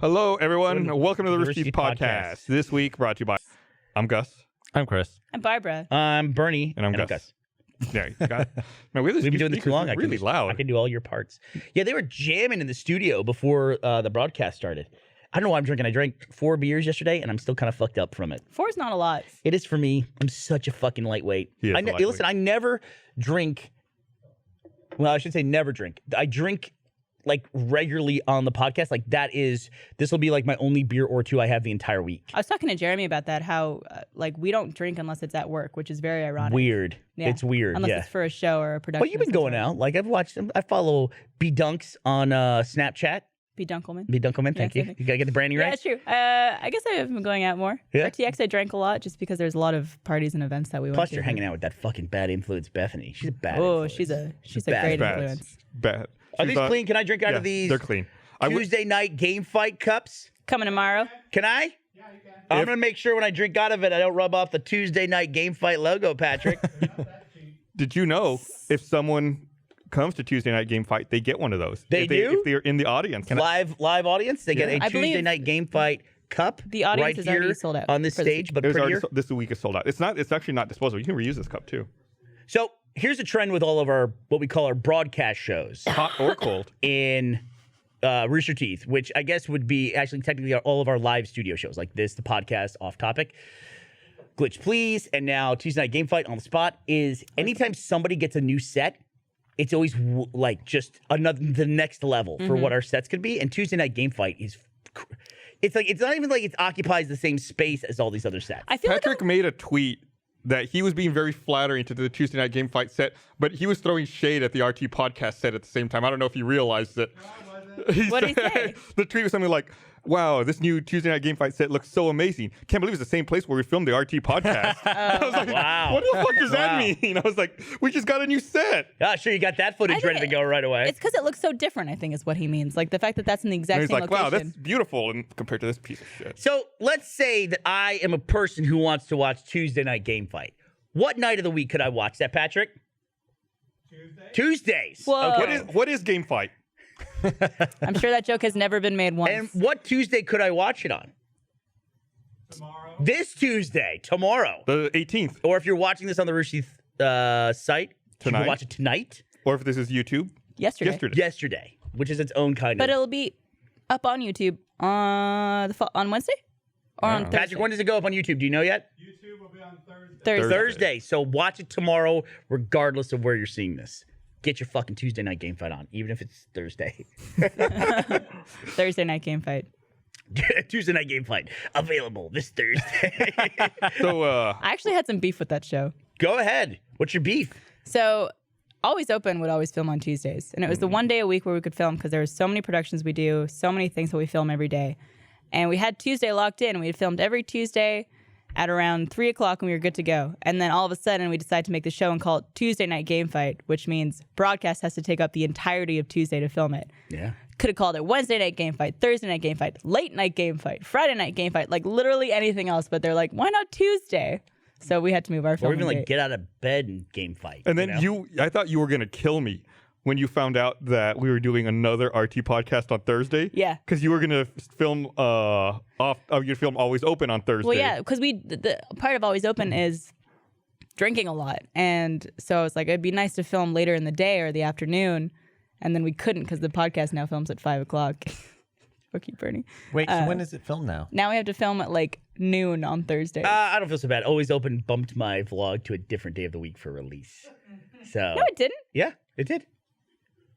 Hello, everyone. Welcome to the Rooster Teeth podcast. This week brought to you by... I'm Gus. I'm Chris. I'm Barbara. I'm Bernie. And I'm Gus. Yeah, you got it. Man, we've been doing this too long. Really loud. I can do all your parts. Yeah, they were jamming in the studio before the broadcast started. I don't know why I'm drinking. I drank 4 beers yesterday, and I'm still kind of fucked up from it. 4's not a lot. It is for me. I'm such a fucking lightweight. Listen, I never drink. Well, I should say never drink. I drink like regularly on the podcast. Like this will be like my only beer or two I have the entire week. I was talking to Jeremy about that, how like we don't drink unless it's at work, which is very ironic. Weird. Yeah. It's weird. Unless it's for a show or a production. But you've been going out. Like I've watched them. I follow B Dunks on Snapchat. B Dunkelman. B Dunkelman, thank you. You gotta get the branding right. Yeah, that's true. I guess I've been going out more. Yeah. RTX, I drank a lot just because there's a lot of parties and events that we went to. Plus, you're hanging out with that fucking bad influence, Bethany. She's a bad influence. influence. she's a great influence. Bad. Are these clean? Can I drink out of these? They're clean. Tuesday night game fight cups. Coming tomorrow. Can I? Yeah, you can. I'm gonna make sure when I drink out of it, I don't rub off the Tuesday night game fight logo, Patrick. Did you know if someone comes to Tuesday night game fight, they get one of those? They do? If they're in the audience. Live audience, they get a Tuesday night game fight cup. The audience right is here already sold out on this stage, but prettier. This week is sold out. It's actually not disposable. You can reuse this cup too. So here's a trend with all of our what we call our broadcast shows, hot or cold, in Rooster Teeth, which I guess would be actually technically all of our live studio shows, like this, the podcast, Off Topic, Glitch Please, and now Tuesday Night Game Fight on the Spot. Is anytime somebody gets a new set, it's always like just the next level for what our sets could be. And Tuesday Night Game Fight is, it's not even like it occupies the same space as all these other sets. I feel Patrick made a tweet that he was being very flattering to the Tuesday Night Game Fight set, but he was throwing shade at the RT podcast set at the same time. I don't know if he realized it. What did he say? The tweet was something like, wow, this new Tuesday Night Game Fight set looks so amazing. Can't believe it's the same place where we filmed the RT podcast. I was like, wow. What the fuck does that mean? I was like, we just got a new set. Ah, sure, you got that footage ready to go right away. It's because it looks so different, I think is what he means. Like the fact that that's in the exact same location. Wow, that's beautiful compared to this piece of shit. So let's say that I am a person who wants to watch Tuesday Night Game Fight. What night of the week could I watch that, Patrick? Tuesdays. Whoa. Okay. What is Game Fight? I'm sure that joke has never been made once. And what Tuesday could I watch it on? Tomorrow. This Tuesday, tomorrow. The 18th. Or if you're watching this on the Rooster Teeth site, you can watch it tonight. Or if this is YouTube. Yesterday. Which is its own kind But of. it'll be up on YouTube on Wednesday? Or on Thursday? Patrick, when does it go up on YouTube? Do you know yet? YouTube will be on Thursday. Thursday. So watch it tomorrow, regardless of where you're seeing this. Get your fucking Tuesday Night Game Fight on, even if it's Thursday. Thursday Night Game Fight. Tuesday Night Game Fight. Available this Thursday. So, I actually had some beef with that show. Go ahead. What's your beef? So Always Open would always film on Tuesdays. And it was the one day a week where we could film because there were so many productions we do, so many things that we film every day. And we had Tuesday locked in. We had filmed every Tuesday at around 3 o'clock and we were good to go. And then all of a sudden we decided to make the show and call it Tuesday Night Game Fight, which means broadcast has to take up the entirety of Tuesday to film it. Yeah. Could have called it Wednesday Night Game Fight, Thursday Night Game Fight, Late Night Game Fight, Friday Night Game Fight, like literally anything else. But they're like, why not Tuesday? So we had to move our film. Or even like get out of bed and game fight. And then I thought you were going to kill me when you found out that we were doing another RT podcast on Thursday. Yeah. Because you were going to film you'd film Always Open on Thursday. Well, yeah, because the part of Always Open is drinking a lot. And so it's like, it'd be nice to film later in the day or the afternoon. And then we couldn't because the podcast now films at 5 o'clock. Fuck you, Bernie. Wait, so when is it filmed now? Now we have to film at like noon on Thursday. I don't feel so bad. Always Open bumped my vlog to a different day of the week for release. So No, it didn't. Yeah, it did.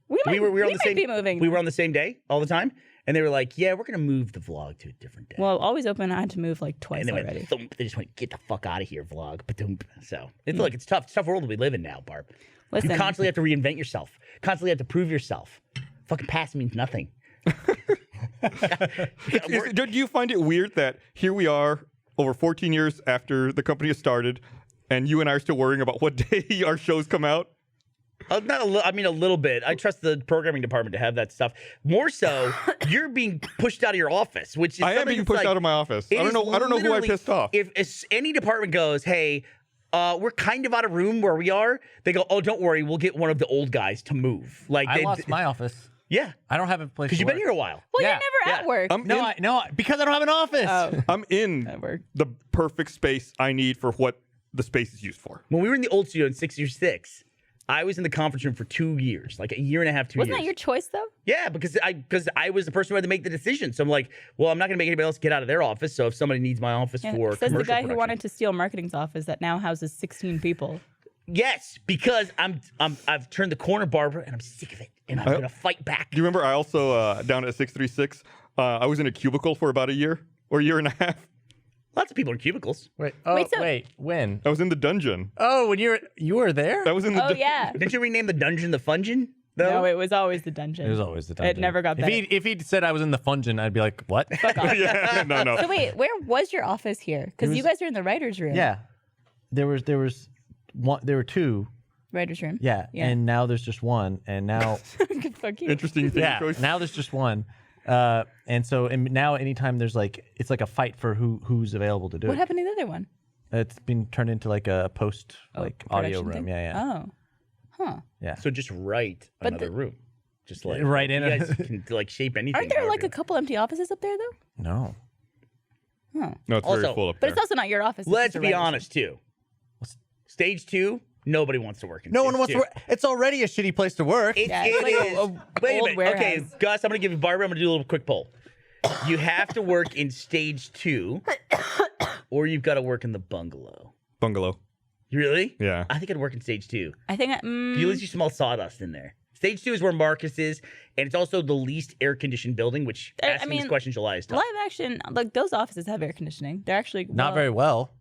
We were on the same. be moving. We were on the same day all the time, and they were like, "Yeah, we're gonna move the vlog to a different day." Well, Always Open, I had to move like twice and they already. went thump. They just went, "Get the fuck out of here, vlog." So look, it's tough. It's a tough world we live in now, Barb. Listen. You constantly have to reinvent yourself. Constantly have to prove yourself. Fucking past means nothing. Do you find it weird that here we are over 14 years after the company has started, and you and I are still worrying about what day our shows come out? A little bit. I trust the programming department to have that stuff. More so, you're being pushed out of your office, which is I am being pushed out of my office. I don't know who I pissed off. If any department goes, hey, we're kind of out of room where we are, they go, oh, don't worry, we'll get one of the old guys to move. Like I lost my office. Yeah, I don't have a place because to you've been work. here a while. Well, Yeah. you're never at work. Because I don't have an office. Oh, I'm in at work. the perfect space I need for what the space is used for. When we were in the old studio in 606, I was in the conference room for 2 years, like a year and a half, 2 Wasn't years. that your choice though? Yeah, because I was the person who had to make the decision. So I'm like, well, I'm not going to make anybody else get out of their office. So if somebody needs my office Yeah. for Says commercial the guy who production- wanted to steal marketing's office that now houses 16 people. Yes, because I've turned the corner, Barbara, and I'm sick of it, and I'm going to fight back. Do you remember I also, down at 636, I was in a cubicle for about a year or a year and a half. Lots of people in cubicles. Wait, when? I was in the dungeon. Oh, when you were there? I was in the Oh yeah. Didn't you rename the dungeon the Fungin? Though? No, it was always the dungeon. It was always the dungeon. It never got if better. if he'd said I was in the Fungin, I'd be like, what? yeah, no. So wait, where was your office here? Because you guys are in the writer's room. Yeah, there was one. There were two. Writer's room. Yeah, Yeah. and now there's just one, and now Fuck you. Interesting thing. yeah, choice. now there's just one. And so now anytime there's it's like a fight for who's available to do What it. happened to the other one? It's been turned into like a post audio Production room. thing? Yeah. Oh. Huh. Yeah. So just write But another room. Just like Right in you it. guys can like shape anything. Aren't there however like you a couple empty offices up there though? No. Huh. No, it's Also- very full up But there. it's also not your office. it's Let's just a be writer's room. honest too. Stage 2, nobody wants to work in. No stage one wants 2. to work. It's already a shitty place to work. Yeah, it's It like is. a Wait a old minute. Okay, warehouse. Gus, I'm going to give you Barbara. I'm going to do a little quick poll. You have to work in stage 2, or you've got to work in the bungalow. Bungalow. You really? Yeah. I think I'd work in stage 2. I think. You at least you smell sawdust in there. Stage 2 is where Marcus is, and it's also the least air-conditioned building, which I asking mean, this question July is tough. live action, like those offices have air conditioning. They're actually Not very well.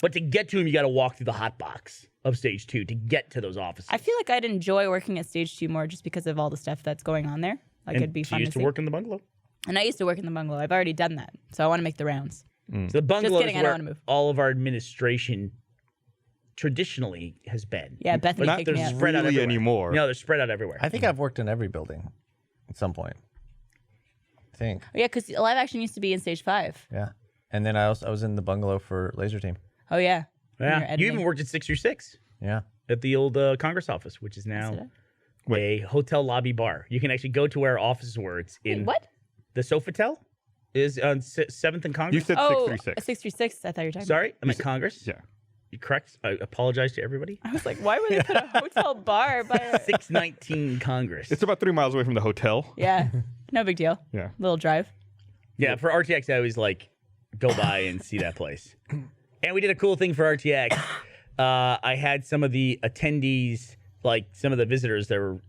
But to get to him, you got to walk through the hot box of stage 2 to get to those offices. I feel like I'd enjoy working at stage 2 more just because of all the stuff that's going on there. Like and it'd be she fun used to to see. work in the bungalow. And I used to work in the bungalow. I've already done that, so I want to make the rounds. So the bungalow kidding, is I don't where wanna move. all of our administration traditionally has been. Yeah, Bethany Not picked me there's up. Spread out really everywhere. anymore. No, they're spread out everywhere. I think I've worked in every building at some point. I think. Oh, yeah, because live action used to be in stage 5. Yeah. And then I was in the bungalow for Laser Team. Oh yeah. When you're yeah. You editing. even worked at 636 Yeah. at the old Congress office, which is now Did a hotel lobby bar. You can actually go to where our offices were. It's in Wait, what? the Sofitel is on 7th and Congress. You said Oh, 636. 636. I thought you were talking. Sorry, I'm at Congress. Yeah. You correct. I apologize to everybody. I was like, why would they put a hotel bar by a... 619 Congress. It's about 3 miles away from the hotel. Yeah, no big deal. Yeah. Little drive. Yeah, for RTX, I always like go by and see that place. And we did a cool thing for RTX. I had some of the attendees, like some of the visitors that were,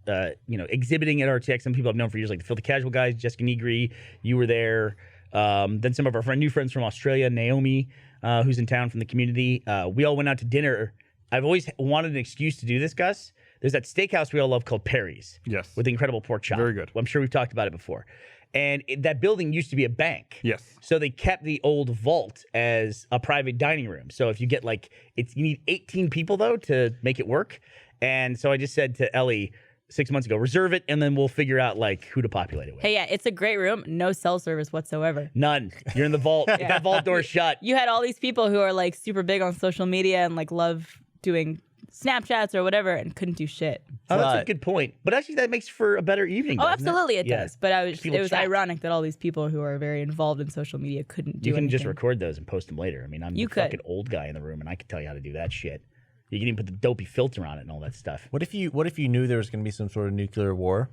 exhibiting at RTX. Some people I've known for years, like the Filthy Casual guys, Jessica Negri. You were there. Then some of our new friends from Australia, Naomi, who's in town from the community. We all went out to dinner. I've always wanted an excuse to do this, Gus. There's that steakhouse we all love called Perry's. Yes. With the incredible pork chop. Very good. Well, I'm sure we've talked about it before. And that building used to be a bank. Yes. So they kept the old vault as a private dining room. So if you get you need 18 people though to make it work. And so I just said to Ellie 6 months ago, reserve it, and then we'll figure out who to populate it with. Hey, yeah, it's a great room. No cell service whatsoever. None. You're in the vault. If that vault door's shut. You had all these people who are like super big on social media and like love doing Snapchats or whatever and couldn't do shit. Oh, that's a But- good point. But actually, that makes for a better evening. Oh, doesn't absolutely it Yeah. does. But it People was chat. ironic that all these people who are very involved in social media couldn't do You can just anything. record those and post them later. I mean, I'm You the could. fucking old guy in the room, and I can tell you how to do that shit. You can even put the dopey filter on it and all that stuff. What if you knew there was going to be some sort of nuclear war,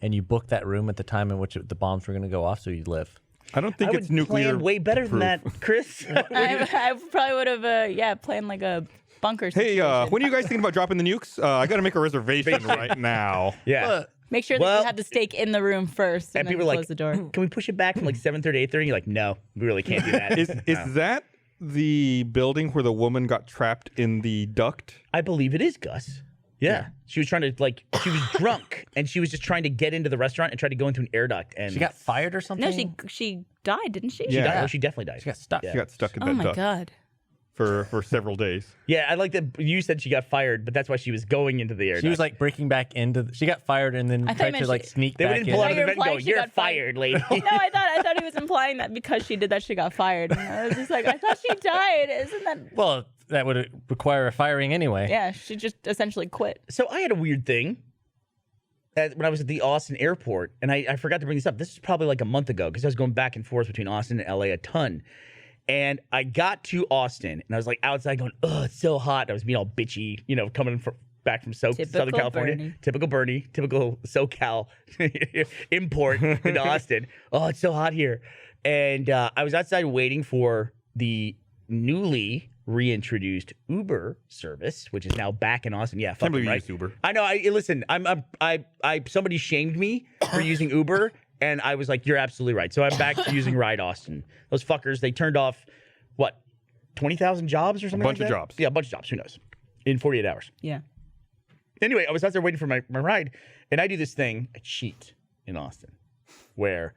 and you booked that room at the time in which the bombs were going to go off, so you'd live? I don't think I it's would nuclear. plan way better than that, Chris. I probably would have, planned like a bunker Hey, situation. when are you guys thinking about dropping the nukes? I got to make a reservation right now. yeah. Make sure that Well- you have the steak in the room first and, And then people are close like, the door. can we push it back from like 7:30, 8:30? You're like, no, we really can't do that. Is that the building where the woman got trapped in the duct? I believe it is, Gus. Yeah. She was trying to she was drunk and she was just trying to get into the restaurant and tried to go into an air duct. And She got fired or something? No, she died, didn't she? she Yeah. died. Oh, she definitely died. She got stuck. She got stuck in Oh that my duct god. for several days. Yeah, I like that you said she got fired, but that's why she was going into the air duct. She was like breaking back into. She got fired and then I thought you tried meant to like she- sneak they back wouldn't in. pull out of the You're vent and go, implying she you're got fired. fired, lady. No, I thought he was implying that because she did that, she got fired. And I was just like, I thought she died. Isn't that? Well, that would require a firing anyway. Yeah, she just essentially quit. So I had a weird thing. when I was at the Austin airport, and I forgot to bring this up. This was probably like a month ago because I was going back and forth between Austin and LA a ton. And I got to Austin, and I was like outside going, "Oh, it's so hot." I was being all bitchy, coming back from Southern California. Bernie. Typical Bernie, typical SoCal import into Austin. Oh, it's so hot here. And I was outside waiting for the newly reintroduced Uber service, which is now back in Austin. Yeah, Can't fucking believe you right. used Uber. I know. Listen. Somebody shamed me for using Uber, and I was like, "You're absolutely right." So I'm back to using Ride Austin. Those fuckers, they turned off 20,000 jobs or something. Bunch like of that? jobs. Yeah, a bunch of jobs. Who knows? In 48 hours. Yeah. Anyway, I was out there waiting for my ride, and I do this thing, I cheat in Austin, where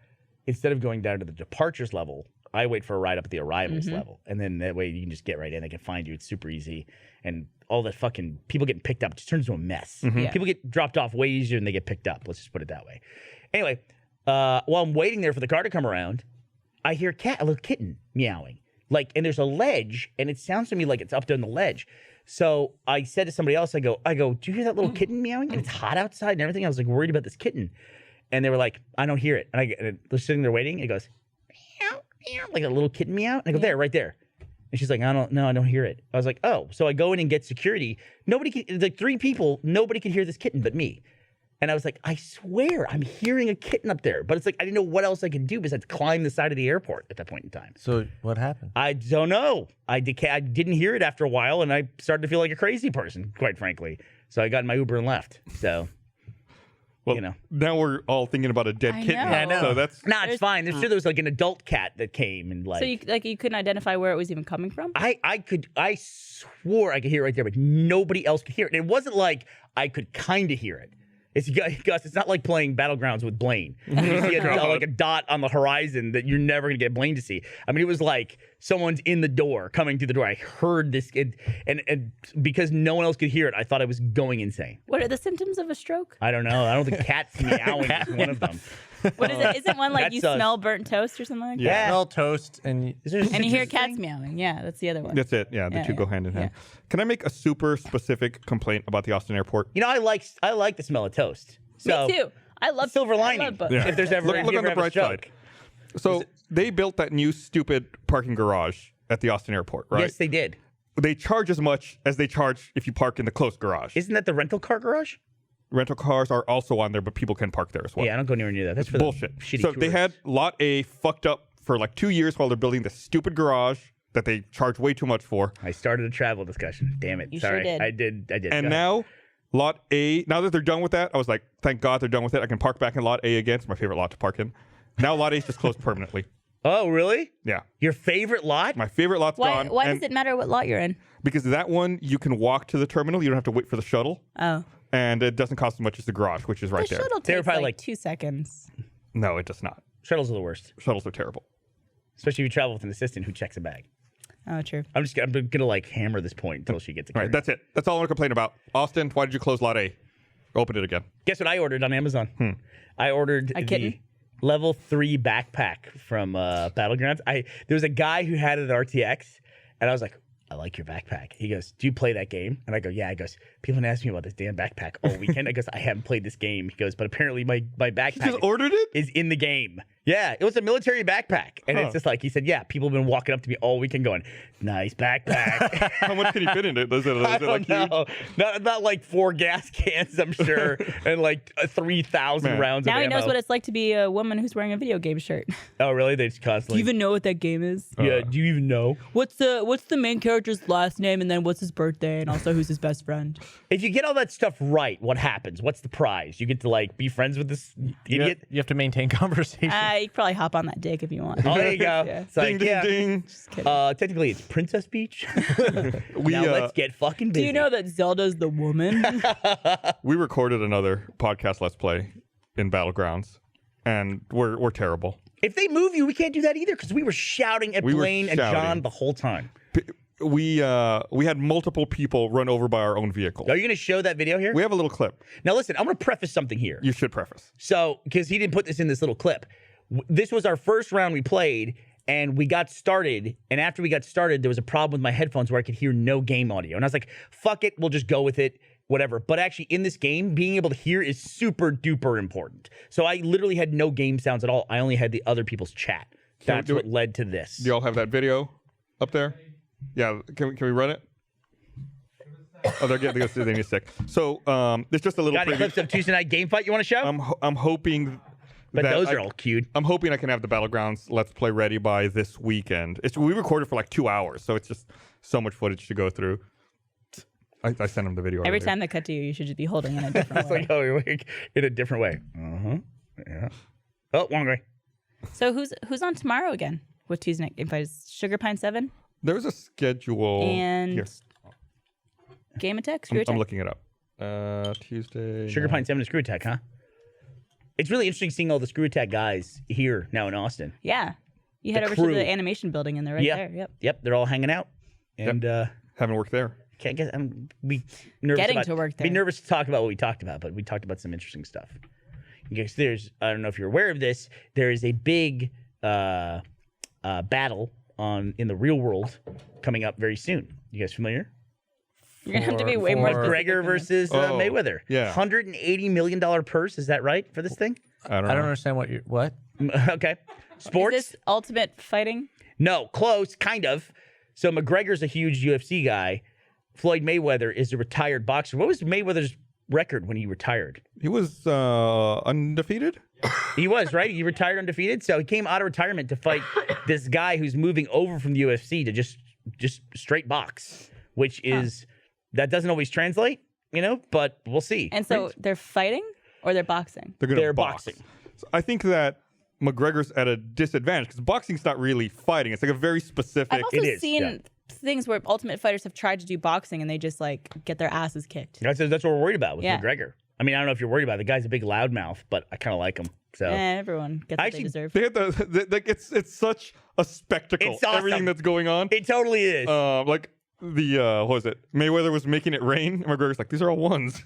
instead of going down to the departures level, I wait for a ride up at the arrivals level. And then that way you can just get right in. They can find you. It's super easy. And all that fucking people getting picked up, it just turns into a mess. Yeah. People get dropped off way easier than they get picked up. Let's just put it that way. Anyway, while I'm waiting there for the car to come around, I hear a little kitten meowing. And there's a ledge, and it sounds to me like it's up there on the ledge. So I said to somebody else, I go, do you hear that little kitten meowing? And it's hot outside and everything. I was like worried about this kitten. And they were like, I don't hear it. And they're sitting there waiting. And it goes, meow, meow, like a little kitten meow. And I go, there, right there. And she's like, I don't hear it. I was like, oh. So I go in and get security. Like 3 people, nobody could hear this kitten but me. And I was like, I swear, I'm hearing a kitten up there. But it's like, I didn't know what else I could do besides climb the side of the airport at that point in time. So what happened? I don't know. I didn't hear it after a while, and I started to feel like a crazy person, quite frankly. So I got in my Uber and left. So, Well, now we're all thinking about a dead I kitten. know. I know. So that's nah, it's fine. There was like an adult cat that came and So you couldn't identify where it was even coming from? I swore I could hear it right there, but nobody else could hear it. And it wasn't like I could kind of hear it. It's Gus. It's not like playing Battlegrounds with Blaine. You see like a dot on the horizon that you're never gonna get Blaine to see. I mean, it was like someone's in the door, coming through the door. I heard this, and because no one else could hear it, I thought I was going insane. What are the symptoms of a stroke? I don't know. I don't think cats meowing is one of them. What is it? Isn't one like That's you smell burnt toast or something like that? Yeah. Smell toast and And you hear cats meowing. Yeah, that's the other one. That's it. Yeah, the two go hand in hand. Can I make a super specific complaint about the Austin airport? I like the smell of toast. So, Me too. I love silver I lining. love both. Yeah. If there's ever Look if on you the ever have a bright stroke. side. So they built that new stupid parking garage at the Austin airport, right? Yes, they did. They charge as much as they charge if you park in the closed garage. Isn't that the rental car garage? Rental cars are also on there, but people can park there as well. Yeah, I don't go anywhere near that. That's for Bullshit. The shitty So they tourists. had Lot A fucked up for like 2 years while they're building this stupid garage that they charge way too much for. I started a travel discussion. Damn it. You sure Sorry. did. I did. And Go ahead. now Lot A, now that they're done with that, I was like, thank God they're done with it. I can park back in Lot A again. It's my favorite lot to park in. Now Lot A is just closed permanently. Oh, really? Yeah. Your favorite lot? My favorite lot's Why gone. does it matter what lot you're in? Because that one, you can walk to the terminal. You don't have to wait for the shuttle. Oh. And it doesn't cost as much as the garage, which is right The there. shuttle They were takes probably like like- 2 seconds. No, it does not. Shuttles are the worst, Shuttles are terrible. especially if you travel with an assistant who checks a bag. Oh, true. I'm gonna like hammer this point until she gets it. All right, that's it. That's all I want to complain about. Austin, why did you close Lot A? Open it again. Guess what I ordered on Amazon? I ordered A the kitten? level 3 backpack from Battlegrounds. There was a guy who had it at RTX, and I was like, I like your backpack. He goes, do you play that game? And I go, yeah. He goes, people have been asking me about this damn backpack all weekend. I goes, I haven't played this game. He goes, but apparently my backpack You just ordered it? is in the game. Yeah, it was a military backpack. And it's just like, he said, yeah, people have been walking up to me all weekend going, nice backpack. How much can you fit in it? Is it I like don't know. huge? Not like 4 gas cans, I'm sure, and like 3,000 Man. rounds Now of he knows ammo. what it's like to be a woman who's wearing a video game shirt. Oh, really? They just Do you constantly. even know what that game is? Yeah, do you even know? What's the main character's last name, and then what's his birthday, and also who's his best friend? If you get all that stuff right, what happens? What's the prize? You get to like be friends with this idiot? you have to maintain conversation. You could probably hop on that dick if you want. Oh, there you go. Yeah. It's like, Ding, ding, ding. Just kidding. technically, it's Princess Beach. We, now let's get fucking busy. Do you know that Zelda's the woman? we recorded another podcast Let's Play in Battlegrounds, and we're terrible. If they move you, we can't do that either because we were shouting at We were Blaine and John shouting. the whole time. We had multiple people run over by our own vehicle. Are you going to show that video here? We have a little clip. Now, listen, I'm going to preface something here. You should preface. So, because he didn't put this in this little clip, this was our first round we played, And we got started, and after we got started, there was a problem with my headphones where I could hear no game audio. And I was like, fuck it, we'll just go with it, whatever. But actually, in this game, being able to hear is super duper important. So I literally had no game sounds at all. I only had the other people's chat. That's what led to this. Do y'all have that video up there? Yeah, can we run it? Oh, they need a sec. So there's just a little Got any preview. clips of Tuesday Night Game Fight you want to show? I'm hoping but that those are all cute. I'm hoping I can have the Battlegrounds Let's Play ready by this weekend. We recorded for like 2 hours, so it's just so much footage to go through. I sent him the video. Every earlier. time they cut to you, you should just be holding in a different way. Like, oh, in a different way. Yeah. Oh, one way. So who's on tomorrow again with Tuesday Night Game Fight? Is Sugar Pine 7? There's a schedule. And yes, Game Attack? Screw Attack? I'm looking it up. Tuesday. Sugar Pine 7 and Screw Attack, huh? It's really interesting seeing all the Screw Attack guys here now in Austin. Yeah. You head over crew. to the animation building and they're right there. Yep. Yep, they're all hanging out. And Haven't worked there. can't get. I'm be nervous Getting about, to work Be there. nervous to talk about what we talked about, but we talked about some interesting stuff. Because there's, I don't know if you're aware of this, there is a big battle in the real world coming up very soon. You guys familiar? You're going to have to be way more specific McGregor than versus Mayweather. yeah. $180 million purse. Is that right for this thing? I don't I don't know. understand what. Okay. this. Sports? Is this Ultimate Fighting? No, close, kind of. So McGregor's a huge UFC guy. Floyd Mayweather is a retired boxer. What was Mayweather's record when he retired? He was undefeated. He was, right? He retired undefeated. So he came out of retirement to fight this guy who's moving over from the UFC to just straight box, which is, that doesn't always translate, but we'll see. And so they're fighting or they're boxing? They're box. boxing. So I think that McGregor's at a disadvantage because boxing's not really fighting. It's like a very specific. I've also It is, seen yeah. things where Ultimate Fighters have tried to do boxing and they just get their asses kicked. That's what we're worried about with Yeah. McGregor. I mean, I don't know if you're worried about it. The guy's a big loudmouth, but I kind of like him. So Everyone gets what Actually, they deserve. They had it's such a spectacle. It's awesome. Everything that's going on. it totally is. Like the what was it? Mayweather was making it rain. And McGregor's like, these are all ones.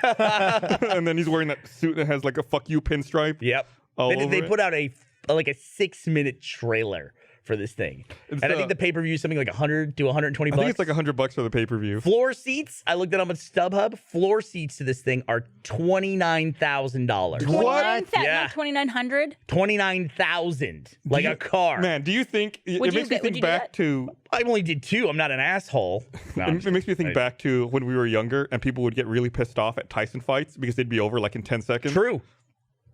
And then he's wearing that suit that has like a "fuck you" pinstripe. Yep. all They over it. put out a 6-minute trailer for this thing. It's, And I think the pay-per-view is something like 100 to 120 I bucks. think it's like $100 for the pay-per-view. Floor seats, I looked it up on StubHub. Floor seats to this thing are $29,000. What? Yeah. Not 2,900? $29,000. Like a car. Man, do you think it Would you makes me would think you do back that? to I only did 2. I'm not an asshole. No, I'm it makes me think back to when we were younger and people would get really pissed off at Tyson fights because they'd be over like in 10 seconds. True.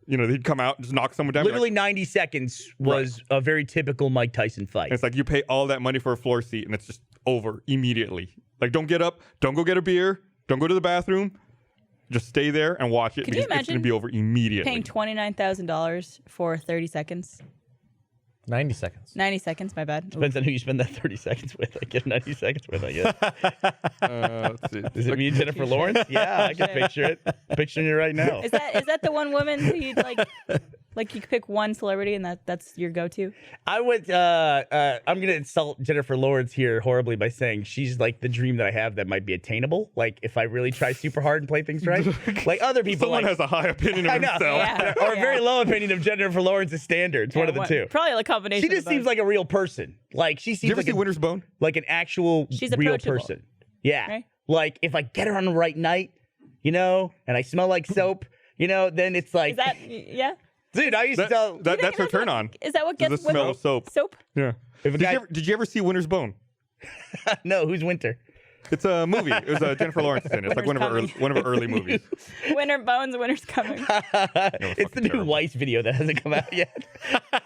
They'd come out and just knock someone down. Be like- Literally 90 seconds was a very typical Mike Tyson fight. And it's like you pay all that money for a floor seat and it's just over immediately. Like, don't get up, don't go get a beer, don't go to the bathroom. Just stay there and watch it Could you because it's going to imagine be over immediately. Paying $29,000 for 30 seconds? 90 seconds. 90 seconds, my bad. Ooh. Depends on who you spend that 30 seconds with. I get 90 seconds with, I guess. Let's see. Is it me and Jennifer Lawrence? Yeah, I can picture it. Picturing it right now. Is that the one woman who you'd like you could pick one celebrity and that's your go-to? I would. I'm gonna insult Jennifer Lawrence here horribly by saying she's like the dream that I have that might be attainable. Like if I really try super hard and play things right. Like other people, Someone like, has a high opinion of I know. himself. Yeah. or a very low opinion of Jennifer Lawrence's standards. One of the two. Probably a combination. She just of both. seems like a real person. Like she Did you seems ever like see Winter's Bone? like an actual She's real approachable. person. Yeah. Right? Like if I get her on the right night, and I smell like soap, then it's like, Is that yeah? dude, I used to tell. That's her turn on. Is that what The gets smell women? of soap. Soap? Yeah. If a guy- Did you ever see Winter's Bone? No, who's Winter? It's a movie. It was Jennifer Lawrence in it. It's like one of her early movies. Winter bones, winter's coming. It's the new terrible. Weiss video that hasn't come out yet.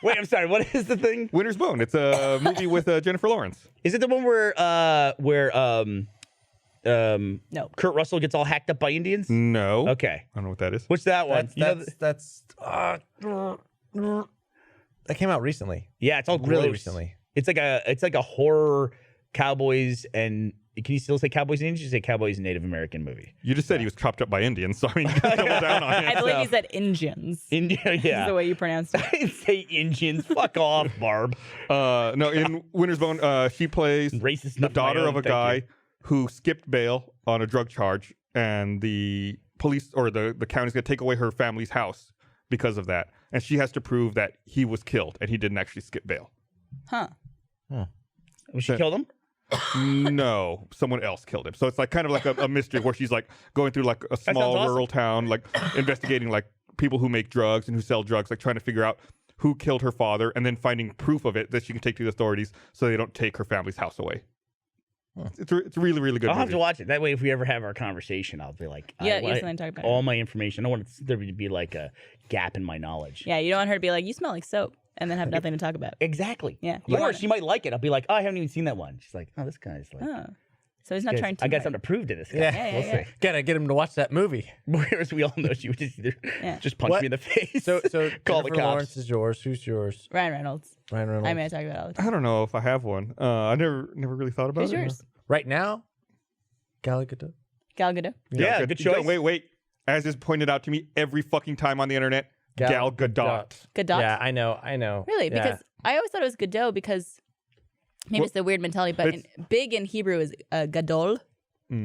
Wait, I'm sorry. What is the thing? Winter's Bone. It's a movie with Jennifer Lawrence. Is it the one where No. Kurt Russell gets all hacked up by Indians? No. Okay. I don't know what that is. What's that one? That came out recently. Yeah, it's all gross. Really recently. It's like a horror cowboys and can you still say cowboys and Indians? You say cowboys and Native American movie. You just said he was chopped up by Indians, so I mean, you can double down on I it. believe he said Indians. India, Is yeah. the way you pronounced it. I didn't say Indians. Fuck off, Barb. No, in Winter's Bone, she plays Racist the enough for my daughter own, of a thank guy you. who skipped bail on a drug charge, and the police or the county's going to take away her family's house because of that. And she has to prove that he was killed and he didn't actually skip bail. Huh. Was she killed him? No, someone else killed him. So it's like kind of like a mystery where she's like going through like a small awesome. rural town, like investigating like people who make drugs and who sell drugs, like trying to figure out who killed her father, and then finding proof of it that she can take to the authorities so they don't take her family's house away. It's a really, really good I'll have movie. to watch it. That way, if we ever have our conversation, I'll be like, Yeah, I you want something to talk about. all my information. I don't want there to be like a gap in my knowledge. Yeah, you don't want her to be like, you smell like soap, and then have nothing to talk about. Exactly. Yeah. Or she might like it. I'll be like, oh, I haven't even seen that one. She's like, oh, this guy's like, Oh. So he's not trying to. I got something to prove to this guy. Yeah. We'll yeah. see. Gotta get him to watch that movie. Whereas we all know she would just either just punch What? me in the face. So call the Jennifer cops. Lawrence is yours. Who's yours? Ryan Reynolds. Ryan Reynolds. I mean, I talk about it all the time. I don't know if I have one. I never really thought about Who's it. yours? Right now, Gal Gadot. Gal Gadot. Yeah, good choice. Wait. As is pointed out to me every fucking time on the internet, Gal Gadot. Gadot. Yeah, I know. Really? Yeah. Because I always thought it was Gadot because maybe it's a weird mentality, but big in Hebrew is Gadol.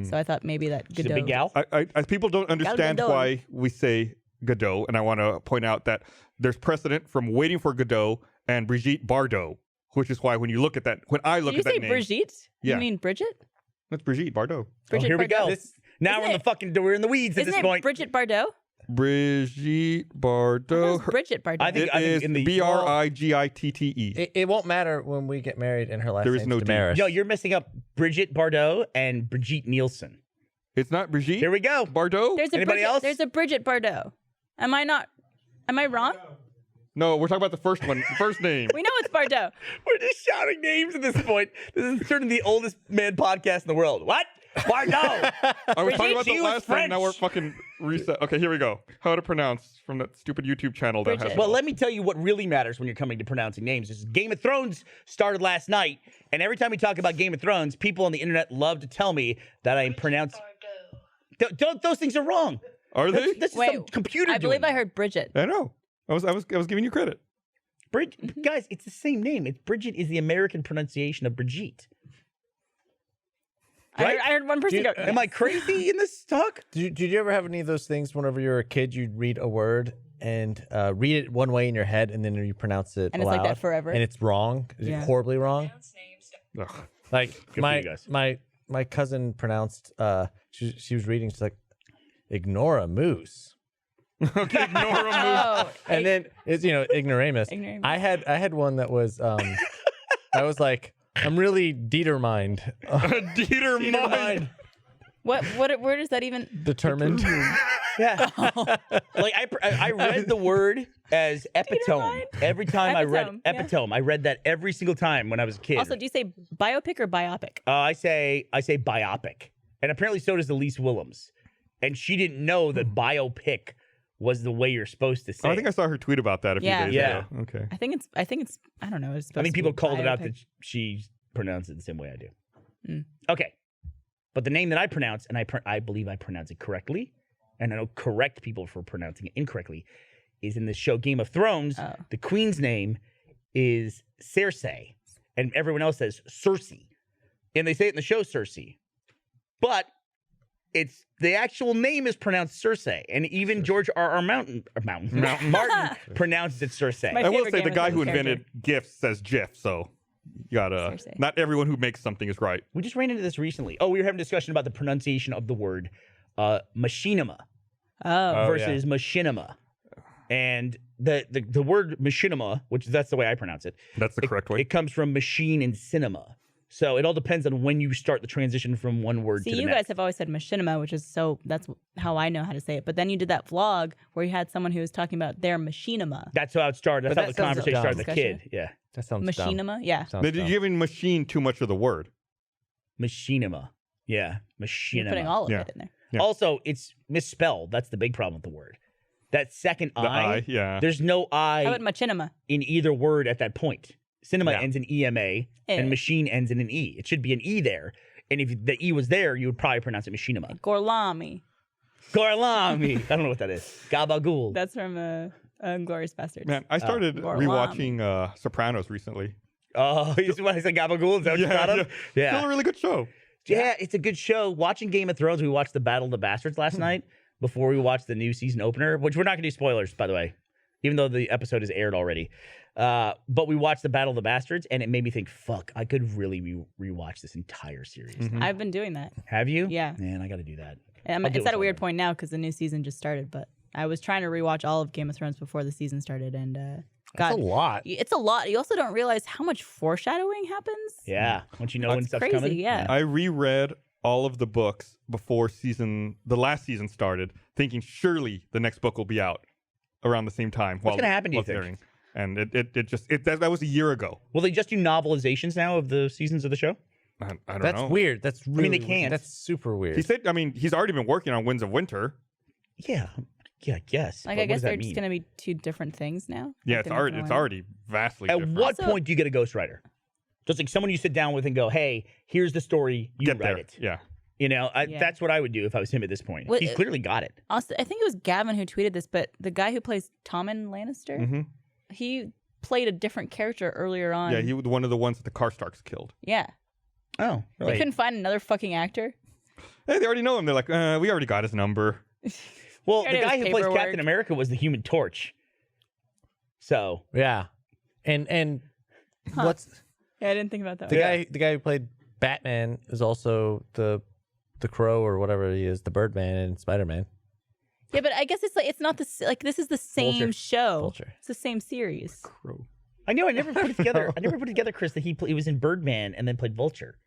So I thought maybe that Gadot. She's a big gal. I people don't understand Gadot. why we say Godot, and I want to point out that there's precedent from Waiting for Godot and Brigitte Bardot, which is why when you look at that, when I look Did you at that say name, Brigitte? Yeah. You mean Bridget? that's Brigitte Bardot. Bridget Here we go. Bardot. Now we're in the fucking. We're in the weeds at Isn't this it point. Bridget Bardot? Brigitte Who's Bardot. Bridget Bardot? I think It is in the Brigitte. It won't matter when we get married and her last There is name's no D. Damaris. Yo, you're messing up Bridget Bardot and Brigitte Nielsen. It's not Brigitte. Here we go. Bardot. There's a Anybody Bridget, else? There's a Bridget Bardot. Am I wrong? No, we're talking about the first one, the first name. We know it's Bardot. We're just shouting names at this point. This is turning the oldest man podcast in the world. What? Bardot. I was talking Brigitte, about the she was last one. Now we're French. fucking reset. Okay, here we go. How to pronounce from that stupid YouTube channel that has. Bridget. Well, let me tell you what really matters when you're coming to pronouncing names. Is Game of Thrones started last night, and every time we talk about Game of Thrones, people on the internet love to tell me that I pronounce. Those things are wrong. Are they? That's just Wait, some computer. I believe doing I heard Bridget. I know. I was giving you credit. Guys, it's the same name. Bridget is the American pronunciation of Brigitte. Right? I heard one person go. Am I crazy in this talk? Did you ever have any of those things whenever you were a kid, you'd read a word and read it one way in your head and then you pronounce it And it's like aloud, that forever? and it's wrong? Is Yeah. it horribly wrong? Ugh. Like for you guys. my cousin pronounced she was reading, she's like, ignore a moose. Okay, ignore him. Oh, And then it's ignoramus. Ignoramus. I had one that was I was like, I'm really determined. Dieter mind. what word is that even? Determined. Yeah. Like I read the word as epitome mind? every time I read Epitome, yeah. epitome. I read that every single time when I was a kid. Also, do you say biopic or biopic? I say biopic, and apparently so does Elise Willems, and she didn't know that biopic was the way you're supposed to say. Oh, I think I saw her tweet about that a few Yeah. days Yeah. ago. Okay. I think it's. I don't know. It's I think people called it out that biopic. she pronounced it the same way I do. Mm. Okay, but the name that I pronounce, and I believe I pronounce it correctly, and I don't correct people for pronouncing it incorrectly, is in the show Game of Thrones. Oh. The queen's name is Cersei, and everyone else says Cersei, and they say it in the show Cersei, but it's the actual name is pronounced Cersei, and even George R. Martin pronounces it Cersei. My I will favorite say the Game of guy who Thrones character. invented GIFs says GIF, so you gotta. Cersei. Not everyone who makes something is right. We just ran into this recently. Oh, we were having a discussion about the pronunciation of the word machinima Oh, versus machinima. And the word machinima, which that's the way I pronounce it, That's the correct way. it comes from machine and cinema. So it all depends on when you start the transition from one word see, to the you next. guys have always said machinima, which is that's how I know how to say it. But then you did that vlog where you had someone who was talking about their machinima. That's how it started. That's But how that the sounds conversation dumb. started. The Discussion. kid, yeah, That sounds dumb. Machinima, yeah. Sounds They're dumb. giving machine too much of the word. machinima, yeah, You're machinima. putting all of Yeah. it in there. Yeah. Also, it's misspelled. That's the big problem with the word. That second The I, I, yeah. there's no I How about machinima? in either word at that point. Cinema Yeah. ends in EMA and Eh. machine ends in an E. It should be an E there. And if the E was there, you would probably pronounce it machinima. Gorlami. Gorlami. I don't know what that is. Gabagool. That's from Glorious Bastards. Man, I started Gorlami. rewatching Sopranos recently. Oh, you see when I said Gabagool? Is that what you thought of? Still a really good show. Yeah, it's a good show. Watching Game of Thrones, we watched the Battle of the Bastards last night before we watched the new season opener, which we're not going to do spoilers, by the way. even though the episode is aired already. But we watched the Battle of the Bastards, and it made me think, fuck, I could really rewatch this entire series. I've been doing that. Have you? Yeah. Man, I got to do that. It's at a weird point now because the new season just started, but I was trying to rewatch all of Game of Thrones before the season started, and That's a lot. It's a lot. You also don't realize how much foreshadowing happens. Yeah. Once you know when stuff's crazy, coming. yeah. I reread all of the books before the last season started, thinking surely the next book will be out around the same time. What's going to happen, do you think? And that was a year ago. Will they just do novelizations now of the seasons of the show? I don't know. That's weird. That's really they can't. That's super weird. He said, he's already been working on Winds of Winter. Yeah. Yeah, I guess. Like, But I what guess does that they're just mean? going to be two different things now. Yeah, Like, it's they're not already going- vastly At different. what Also- point do you get a ghostwriter? Just like someone you sit down with and go, hey, here's the story, you Get write there. it. Yeah. You know, Yeah. that's what I would do if I was him at this point. Well, He's clearly got it. Also, I think it was Gavin who tweeted this, but the guy who plays Tommen Lannister, Mm-hmm. he played a different character earlier on. Yeah, he was one of the ones that the Karstarks killed. Yeah. Oh, They really? couldn't find another fucking actor. Hey, they already know him. They're like, we already got his number. Well, Already the guy has who plays paperwork. Captain America was the Human Torch. So, Yeah, and what's Yeah, I didn't think about that. the one. guy who played Batman is also the Crow or whatever he is, the Birdman in Spider-Man. Yeah, but I guess it's like it's not this. Like this is the same Vulture. show. Vulture. It's the same series. Crow. I know I never put it together. I never put it together, Chris, that he was in Birdman and then played Vulture.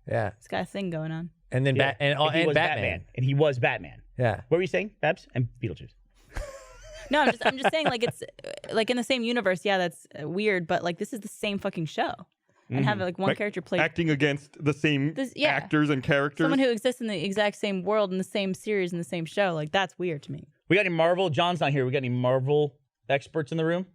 Yeah, It's got a thing going on. and then Yeah. and he was Batman. And he was Batman. Yeah, What were you saying, Babs? And Beetlejuice. No, I'm just saying like it's like in the same universe. Yeah, that's weird, but like this is the same fucking show, and have like one Like, character play Acting against the same yeah. actors and characters. someone who exists in the exact same world in the same series in the same show. Like that's weird to me. We got any Marvel? John's not here. We got any Marvel experts in the room?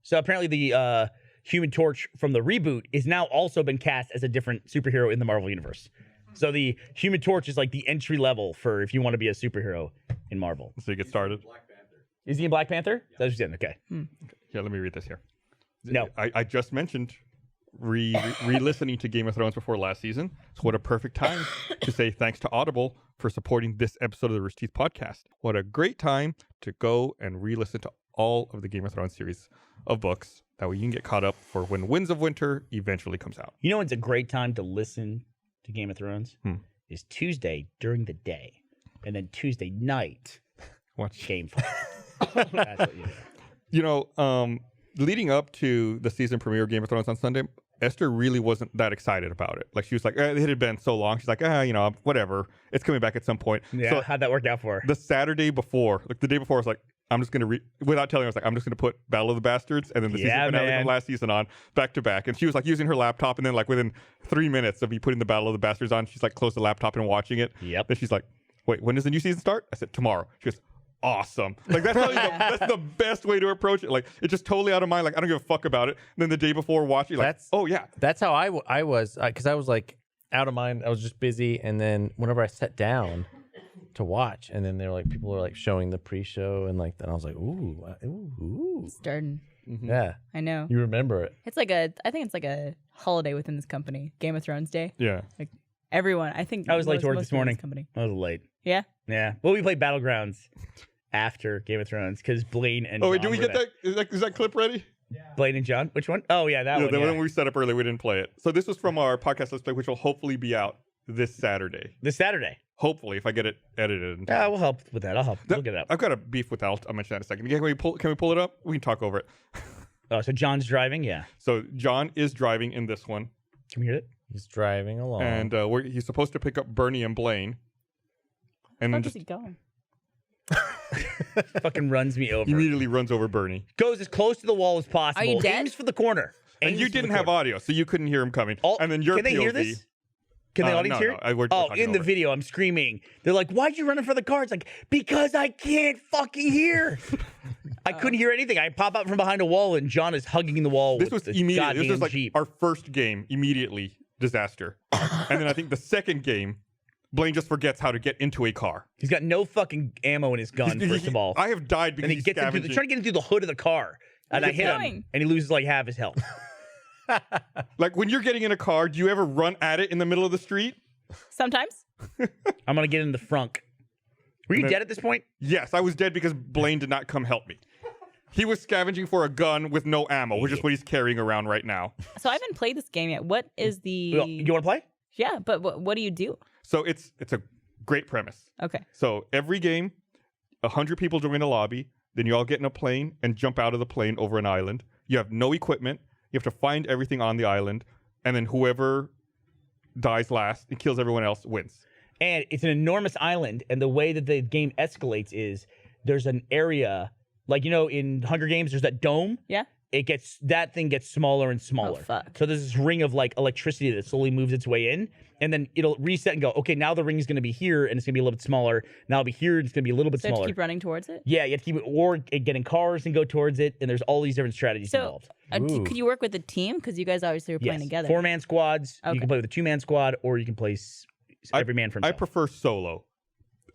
So apparently the Human Torch from the reboot is now also been cast as a different superhero in the Marvel universe. So the Human Torch is like the entry level for if you want to be a superhero in Marvel. So you get started. Is he in Black Panther? That's what you said. Okay. Yeah, let me read this here. No. I just mentioned re-listening to Game of Thrones before last season. So what a perfect time to say thanks to Audible for supporting this episode of the Rooster Teeth podcast. What a great time to go and re-listen to all of the Game of Thrones series of books. That way you can get caught up for when Winds of Winter eventually comes out. You know when's a great time to listen to Game of Thrones? Is Tuesday during the day. And then Tuesday night, Watch. game fight. That's what you do. You know, leading up to the season premiere of Game of Thrones on Sunday, Esther really wasn't that excited about it. Like she was like, it had been so long. She's like, whatever. It's coming back at some point. Yeah, So how'd that work out for her? the Saturday before, like the day before, I was like, I'm just gonna without telling her, I was like, I'm just gonna put Battle of the Bastards and then the Yeah, season finale man. from last season on back to back. And she was like using her laptop, and then like within 3 minutes of me putting the Battle of the Bastards on, she's like closed the laptop and watching it. Yep. Then she's like, wait, when does the new season start? I said tomorrow. She goes, awesome. Like that's probably that's the best way to approach it. Like it's just totally out of mind. Like I don't give a fuck about it. And then the day before watching, like, That's- oh yeah, that's how I was because I was like out of mind. I was just busy, and then whenever I sat down to watch, and then people were like showing the pre-show, and like then I was like, ooh. Starting. Yeah, I know. you remember it. It's like I think it's like a holiday within this company. Game of Thrones Day. yeah. Like everyone. I think I was late to work most this people in morning. Company. I was late. Yeah. Yeah. Well, we played Battlegrounds after Game of Thrones because Blaine and Oh wait, John did we were get that? Is that clip ready? Blaine and John? Which one? Oh, yeah, that Yeah, one. the Yeah. one we set up earlier, we didn't play it. So this was from our podcast Let's Play, which will hopefully be out this Saturday. This Saturday. Hopefully, if I get it edited. in time. Yeah, we'll help with that. I'll help. We'll get it up. I've got a beef with that. I'll mention that in a second. Can we pull it up? We can talk over it. Oh, so John's driving? Yeah. So John is driving in this one, Can we hear it? He's driving along, and he's supposed to pick up Bernie and Blaine, and Where then does just he go? Fucking runs me over. immediately runs over Bernie. Goes as close to the wall as possible. Are you dead? Aims for the corner. And Aims you for didn't the have corner. audio, so you couldn't hear him coming. Oh, and then your can they POV. hear this? Can the audience no, hear no, it? we're Oh, talking in the over it. video, I'm screaming. They're like, why'd you run for the car? It's like, because I can't fucking hear. I couldn't hear anything. I pop out from behind a wall, and John is hugging the wall This with was the immediate. goddamn This was like Jeep. our first game. Immediately disaster. And then I think the second game, Blaine just forgets how to get into a car. He's got no fucking ammo in his gun, first of all. I have died because And he he's gets into scavenging. trying to get into the hood of the car. And I Where's hit he him, going? and he loses like half his health. Like when you're getting in a car, do you ever run at it in the middle of the street? Sometimes. I'm going to get in the frunk. Were you And then- dead at this point? Yes, I was dead because Blaine did not come help me. He was scavenging for a gun with no ammo, which is what he's carrying around right now. So I haven't played this game yet. What is the? You want to play? Yeah, but what do you do? So it's a great premise. Okay. So every game, 100 people join a lobby. Then you all get in a plane and jump out of the plane over an island. You have no equipment. You have to find everything on the island, and then whoever dies last and kills everyone else wins. And it's an enormous island, and the way that the game escalates is there's an area, like, in Hunger Games, there's that dome. Yeah. That thing gets smaller and smaller. Oh, fuck. So there's this ring of like electricity that slowly moves its way in, and then it'll reset and go, okay, now the ring is going to be here, and it's going to be a little bit smaller. Now it'll be here, and it's going to be a little bit So you have smaller. to keep running towards it. Yeah, you have to keep it, or get in cars and go towards it, and there's all these different strategies So involved. could you work with a team? Because you guys obviously were playing together. 4-man squads. Okay. You can play with a 2-man squad, or you can play every man for I himself. prefer solo.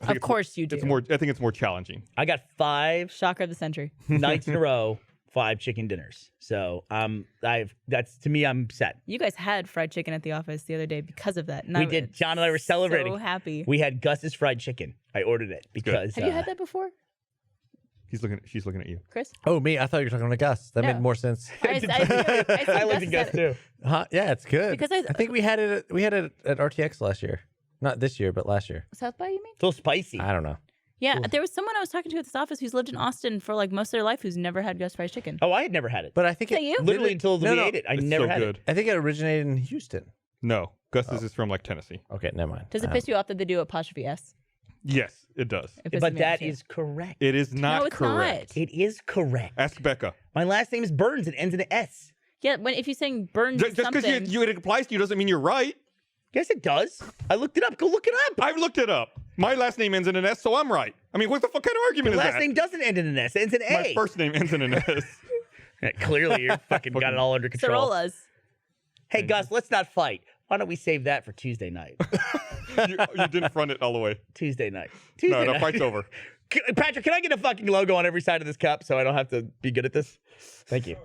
Of course you do. I think it's more challenging. I got 5 Shocker of the century. nights in a row, 5 chicken dinners. So to me, I'm set. You guys had fried chicken at the office the other day because of that. And We did. John and I were celebrating. So happy. We had Gus's fried chicken. I ordered it because. Have you had that before, She's looking at you. Chris? Oh, me? I thought you were talking to Gus. That No. made more sense. I said I lived in Gus Gus said it. too. Huh? Yeah, it's good. Because I think we had it. We had it at RTX last year. Not this year, but last year. South by, you mean? It's a little spicy. I don't know. Yeah, there was someone I was talking to at this office who's lived in Austin for like most of their life who's never had Gus fried chicken. Oh, I had never had it. But I think Is that you? Literally until we ate it, I It's never so had good. it. I think it originated in Houston. No, Gus's is from like Tennessee. Okay, never mind. Does it piss you off that they do apostrophe S? Yes, it does. It pisses But me that off, too. is correct. It is not No, it's correct. not. It is correct. Ask Becca. My last name is Burns. It ends in an S. Yeah, if you're saying burns Just because something, it applies to you doesn't mean you're right. Yes, it does. I looked it up. Go look it up. I've looked it up. My last name ends in an S, so I'm right. I mean, what the fuck kind of argument Your is last that? name doesn't end in an S. It ends in an My A. first name ends in an S. Yeah, clearly, you fucking got it all under control. Sorola's. Hey, Gus, let's not fight. Why don't we save that for Tuesday night? you didn't front it all the way. Tuesday night. No, Tuesday the night. fight's over. Patrick, can I get a fucking logo on every side of this cup so I don't have to be good at this? Thank you.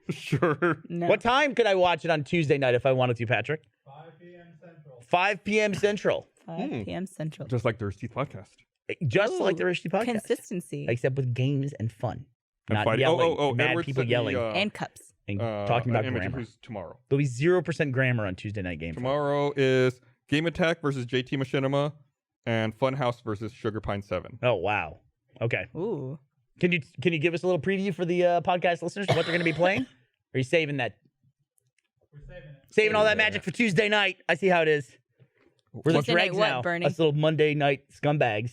Sure. No. What time could I watch it on Tuesday night if I wanted to, Patrick? 5 p.m. Central. 5 p.m. Central. 5 p.m. Central. Just like the Rooster Teeth podcast. Just Ooh, like the Rooster Teeth podcast. Consistency Except with games and fun. And Not fighting. yelling. Mad Edward people sent me, yelling and cups. and talking about an image of grammar. who's tomorrow. There'll be 0% grammar on Tuesday night game. Tomorrow is Game Attack versus JT Machinima and Funhouse versus Sugar Pine 7. Oh, wow. Okay. Ooh. Can you give us a little preview for the podcast listeners of what they're going to be playing? Are you saving that? We're saving it. Saving all that magic for Tuesday night. I see how it is. We're the Tuesday night dregs what, now. Bernie? Us little Monday night scumbags.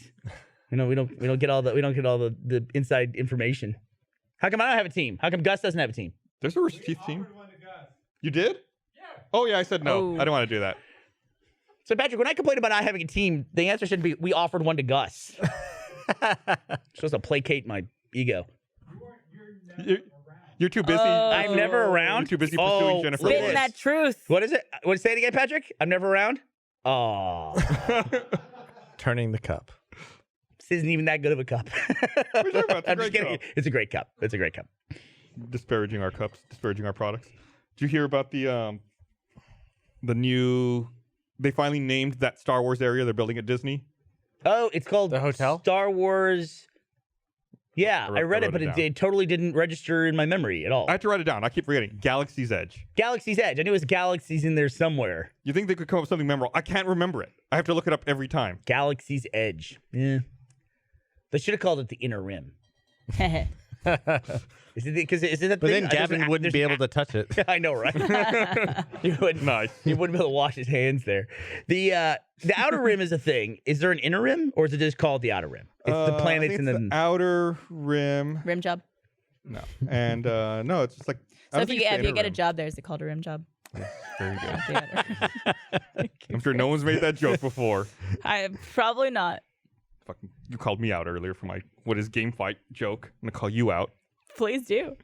We don't get all the inside information. How come I don't have a team? How come Gus doesn't have a team? There's a Rooster Teeth team. Offered one to Gus. You did? Yeah. Oh, yeah, I said no. Oh. I don't want to do that. So Patrick, when I complain about not having a team, the answer should be we offered one to Gus. Supposed to placate my ego. You're never You're, around. you're too busy. Oh. I'm never around. You're too busy pursuing Oh, Jennifer look at Spitting Lawrence. that truth. What is it? What say it again, Patrick? I'm never around. Oh, Turning the cup. this isn't even that good of a cup. talking about? It's a I'm just great kidding. cup. It's a great cup. It's a great cup. Disparaging our cups, disparaging our products. Did you hear about the new? They finally named that Star Wars area they're building at Disney. Oh, it's called The hotel? Star Wars. Yeah, I I read wrote it, but it it, down. it totally didn't register in my memory at all. I had to write it down. I keep forgetting. Galaxy's Edge. Galaxy's Edge. I knew it was Galaxy's in there somewhere. You think they could come up with something memorable? I can't remember it. I have to look it up every time. Galaxy's Edge. Yeah. They should have called it the Inner Rim. Is it because is it that? But thing? then Gavin wouldn't be able to touch it. I know, right? You wouldn't. Nice. He wouldn't be able to wash his hands there. The Outer Rim is a thing. Is there an Inner Rim, or is it just called the Outer Rim? It's the I planets think and it's then. the outer rim. Rim job. No, and no, it's just like. I So don't if you think it's the get a inner rim. job there, is it called a rim job? Very good. Yeah. I'm sure no one's made that joke before. I probably not. Fucking, you called me out earlier for my what is game fight joke. I'm gonna call you out. Please do.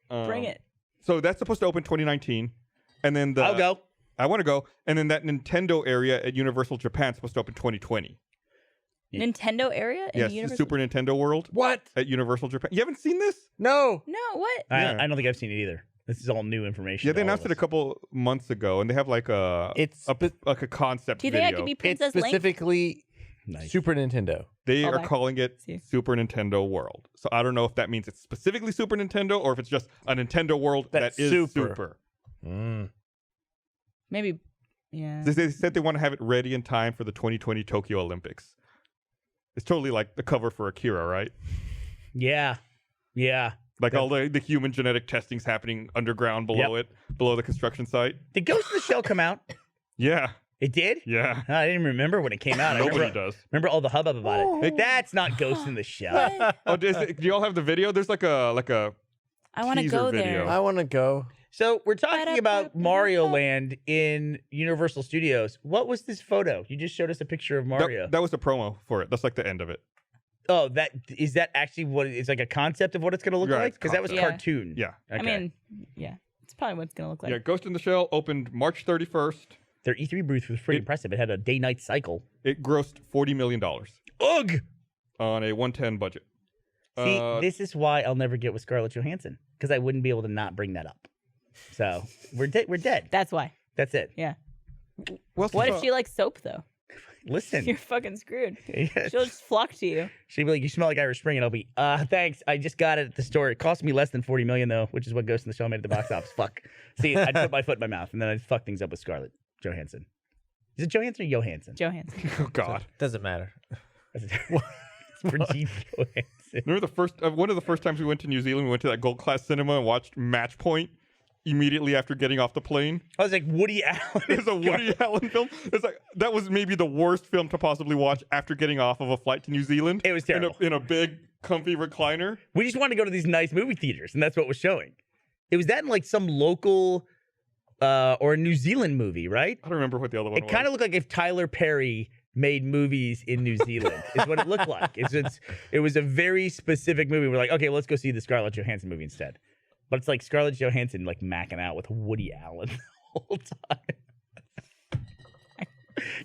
Bring Um, it. So that's supposed to open 2019, and then the I'll go. I want to go, and then that Nintendo area at Universal Japan is supposed to open 2020. Nintendo area in Yes, the the universe. Super Nintendo World What? at Universal Japan. You haven't seen this? No. No, what? Yeah. I don't think I've seen it either. This is all new information. Yeah, they to all announced of it a us. couple months ago, and they have like It's like a concept Do you think I video. could be it's Princess Link? specifically Nice. Super Nintendo. They Call are back. calling it See. Super Nintendo World. So I don't know if that means it's specifically Super Nintendo or if it's just a Nintendo World That's that is super. super. Mm. Maybe. Yeah. They said they want to have it ready in time for the 2020 Tokyo Olympics. It's totally like the cover for Akira, right? Yeah. Yeah. Like all the human genetic testing's happening underground below it, below the construction site. Did Ghost in the Shell come out? Yeah, It did? yeah. I didn't remember when it came out. I Nobody remember, does. remember all the hubbub about it. That's not Ghost in the Shell. Oh, do y'all have the video? There's like a I want to teaser go video. there. I want to go. So we're talking about Mario Land in Universal Studios. What was this photo? You just showed us a picture of Mario. that was the promo for it. That's like the end of it. Oh, is that actually what it's like a concept of what it's going to look Right, like? Because that was concept. cartoon. Yeah. Okay. I mean, yeah. It's probably what it's going to look like. Yeah, Ghost in the Shell opened March 31st. their E3 booth was pretty impressive. It had a day-night cycle. It grossed $40 million Ugh. on a 110 budget. See, this is why I'll never get with Scarlett Johansson because I wouldn't be able to not bring that up. So we're dead. We're dead. That's why. That's it. Yeah. What What if she likes soap, though? Listen, You're fucking screwed. Yeah. She'll just flock to you. she'd be like, "You smell like Irish Spring," and I'll be, thanks. I just got it at the store. It cost me less than $40 million though, which is what Ghost in the Shell made at the box office. Fuck. See, I'd put my foot in my mouth, and then I'd fuck things up with Scarlett Johansson. Is it Johansson or Johansson? Johansson. Oh, God. Doesn't matter. Brigitte Johansson. Remember the first one of the first times we went to New Zealand, we went to that gold class cinema and watched Match Point immediately after getting off the plane. I was like, Woody Allen. It's a Woody Allen film. It's like that was maybe the worst film to possibly watch after getting off of a flight to New Zealand. It was terrible. In a big, comfy recliner. We just wanted to go to these nice movie theaters, and that's what was showing. It was that in like some local or a New Zealand movie, right? I don't remember what the other one It was. kind of looked like if Tyler Perry made movies in New Zealand, is what it looked like. It was a very specific movie. We're like, okay, well, let's go see the Scarlett Johansson movie instead. But it's like Scarlett Johansson like macking out with Woody Allen the whole time.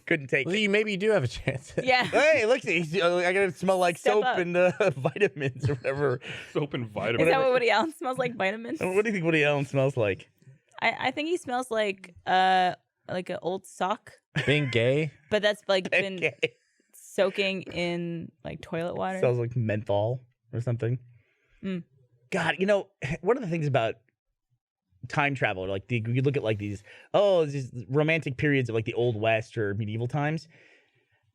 Couldn't take Well, it. maybe you do have a chance. Yeah. Hey, look, I gotta smell like Step soap up. and vitamins or whatever. Soap and Is vitamins. that what Woody Allen smells like? Vitamins? What do you think Woody Allen smells like? I think he smells like an old sock, Being gay. but that's like been Okay. soaking in like toilet water. Smells like menthol or something. Mm. God, one of the things about time travel, or like you look at like these romantic periods of like the Old West or medieval times.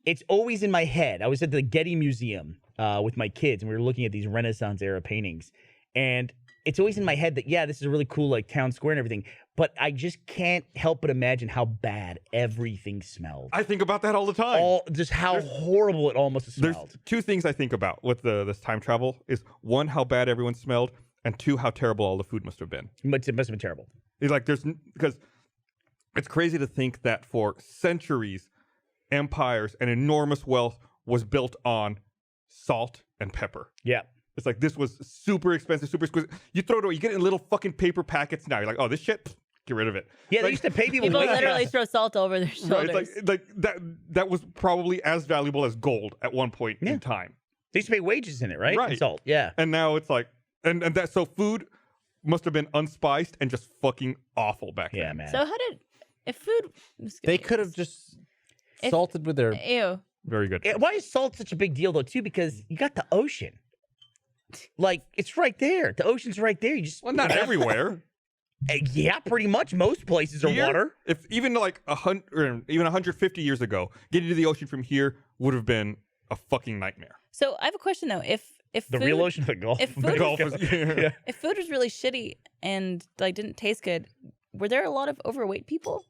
It's always in my head. I was at the Getty Museum with my kids, and we were looking at these Renaissance era paintings, and it's always in my head that this is a really cool like town square and everything, but I just can't help but imagine how bad everything smelled. I think about that all the time. Just how horrible it almost There's smelled. two things I think about with this time travel is one, how bad everyone smelled, and two, how terrible all the food must have been. But it must have been terrible. It's like because it's crazy to think that for centuries, empires and enormous wealth was built on salt and pepper. Yeah. It's like this was super expensive, super exquisite. You throw it away, you get it in little fucking paper packets now. You're like, oh, this shit, pff, get rid of it. Yeah, they Like- used to pay people. People wages. literally throw salt over their shoulders. Right, it's like that was probably as valuable as gold at one point Yeah. in time. They used to pay wages in it, right? Right. And salt. Yeah. And now it's like and that so food must have been unspiced and just fucking awful back Yeah, then. man. So if food, They could have just If- salted with their. ew. Very good. Why is salt such a big deal though? Too, because you got the ocean. Like it's right there. The ocean's right there. You just Well, not everywhere. Yeah, pretty much. Most places are Here, water. If even like 100, or even 150 years ago, getting to the ocean from here would have been a fucking nightmare. So I have a question though. If The food, real ocean, the Gulf. if The food- Gulf is Yeah. if food was really shitty and like didn't taste good, were there a lot of overweight people?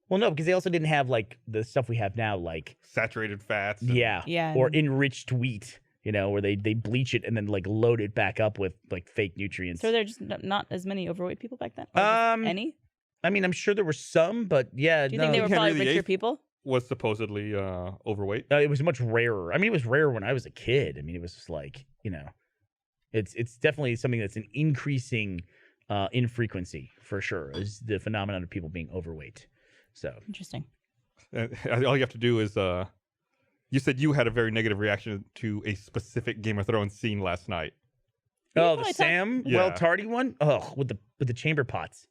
Well, no, because they also didn't have like the stuff we have now, like saturated fats. and- yeah, Yeah. or enriched wheat. Where they bleach it and then like load it back up with like fake nutrients. So were there just not as many overweight people back then? Or just any? I mean, I'm sure there were some, but yeah, Do you no. think they were Henry probably richer VIII? people? Was supposedly overweight. It was much rarer. I mean, it was rarer when I was a kid. I mean, it was just like, it's definitely something that's an increasing in frequency for sure, is the phenomenon of people being overweight. So Interesting. All you have to do is you said you had a very negative reaction to a specific Game of Thrones scene last night. the probably Sam Yeah. Tardy one? Oh, with the chamber pots.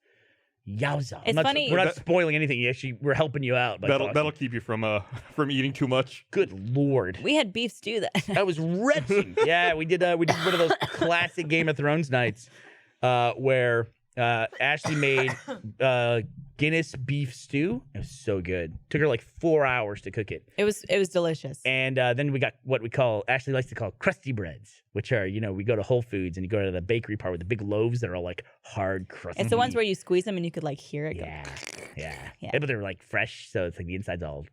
Yowza. It's funny- We're not spoiling anything. Actually, we're helping you out. By That'll talking. keep you from eating too much. Good Lord. We had beef stew that. I was retching. Yeah, we did one of those classic Game of Thrones nights where Ashley made Guinness beef stew. It was so good. Took her like 4 hours to cook it. It was delicious. And then we got what we call, Ashley likes to call crusty breads, which are, we go to Whole Foods and you go to the bakery part with the big loaves that are all like hard crusty. It's the ones where you squeeze them and you could like hear it go. Yeah. Yeah. But they're like fresh, so it's like the inside's all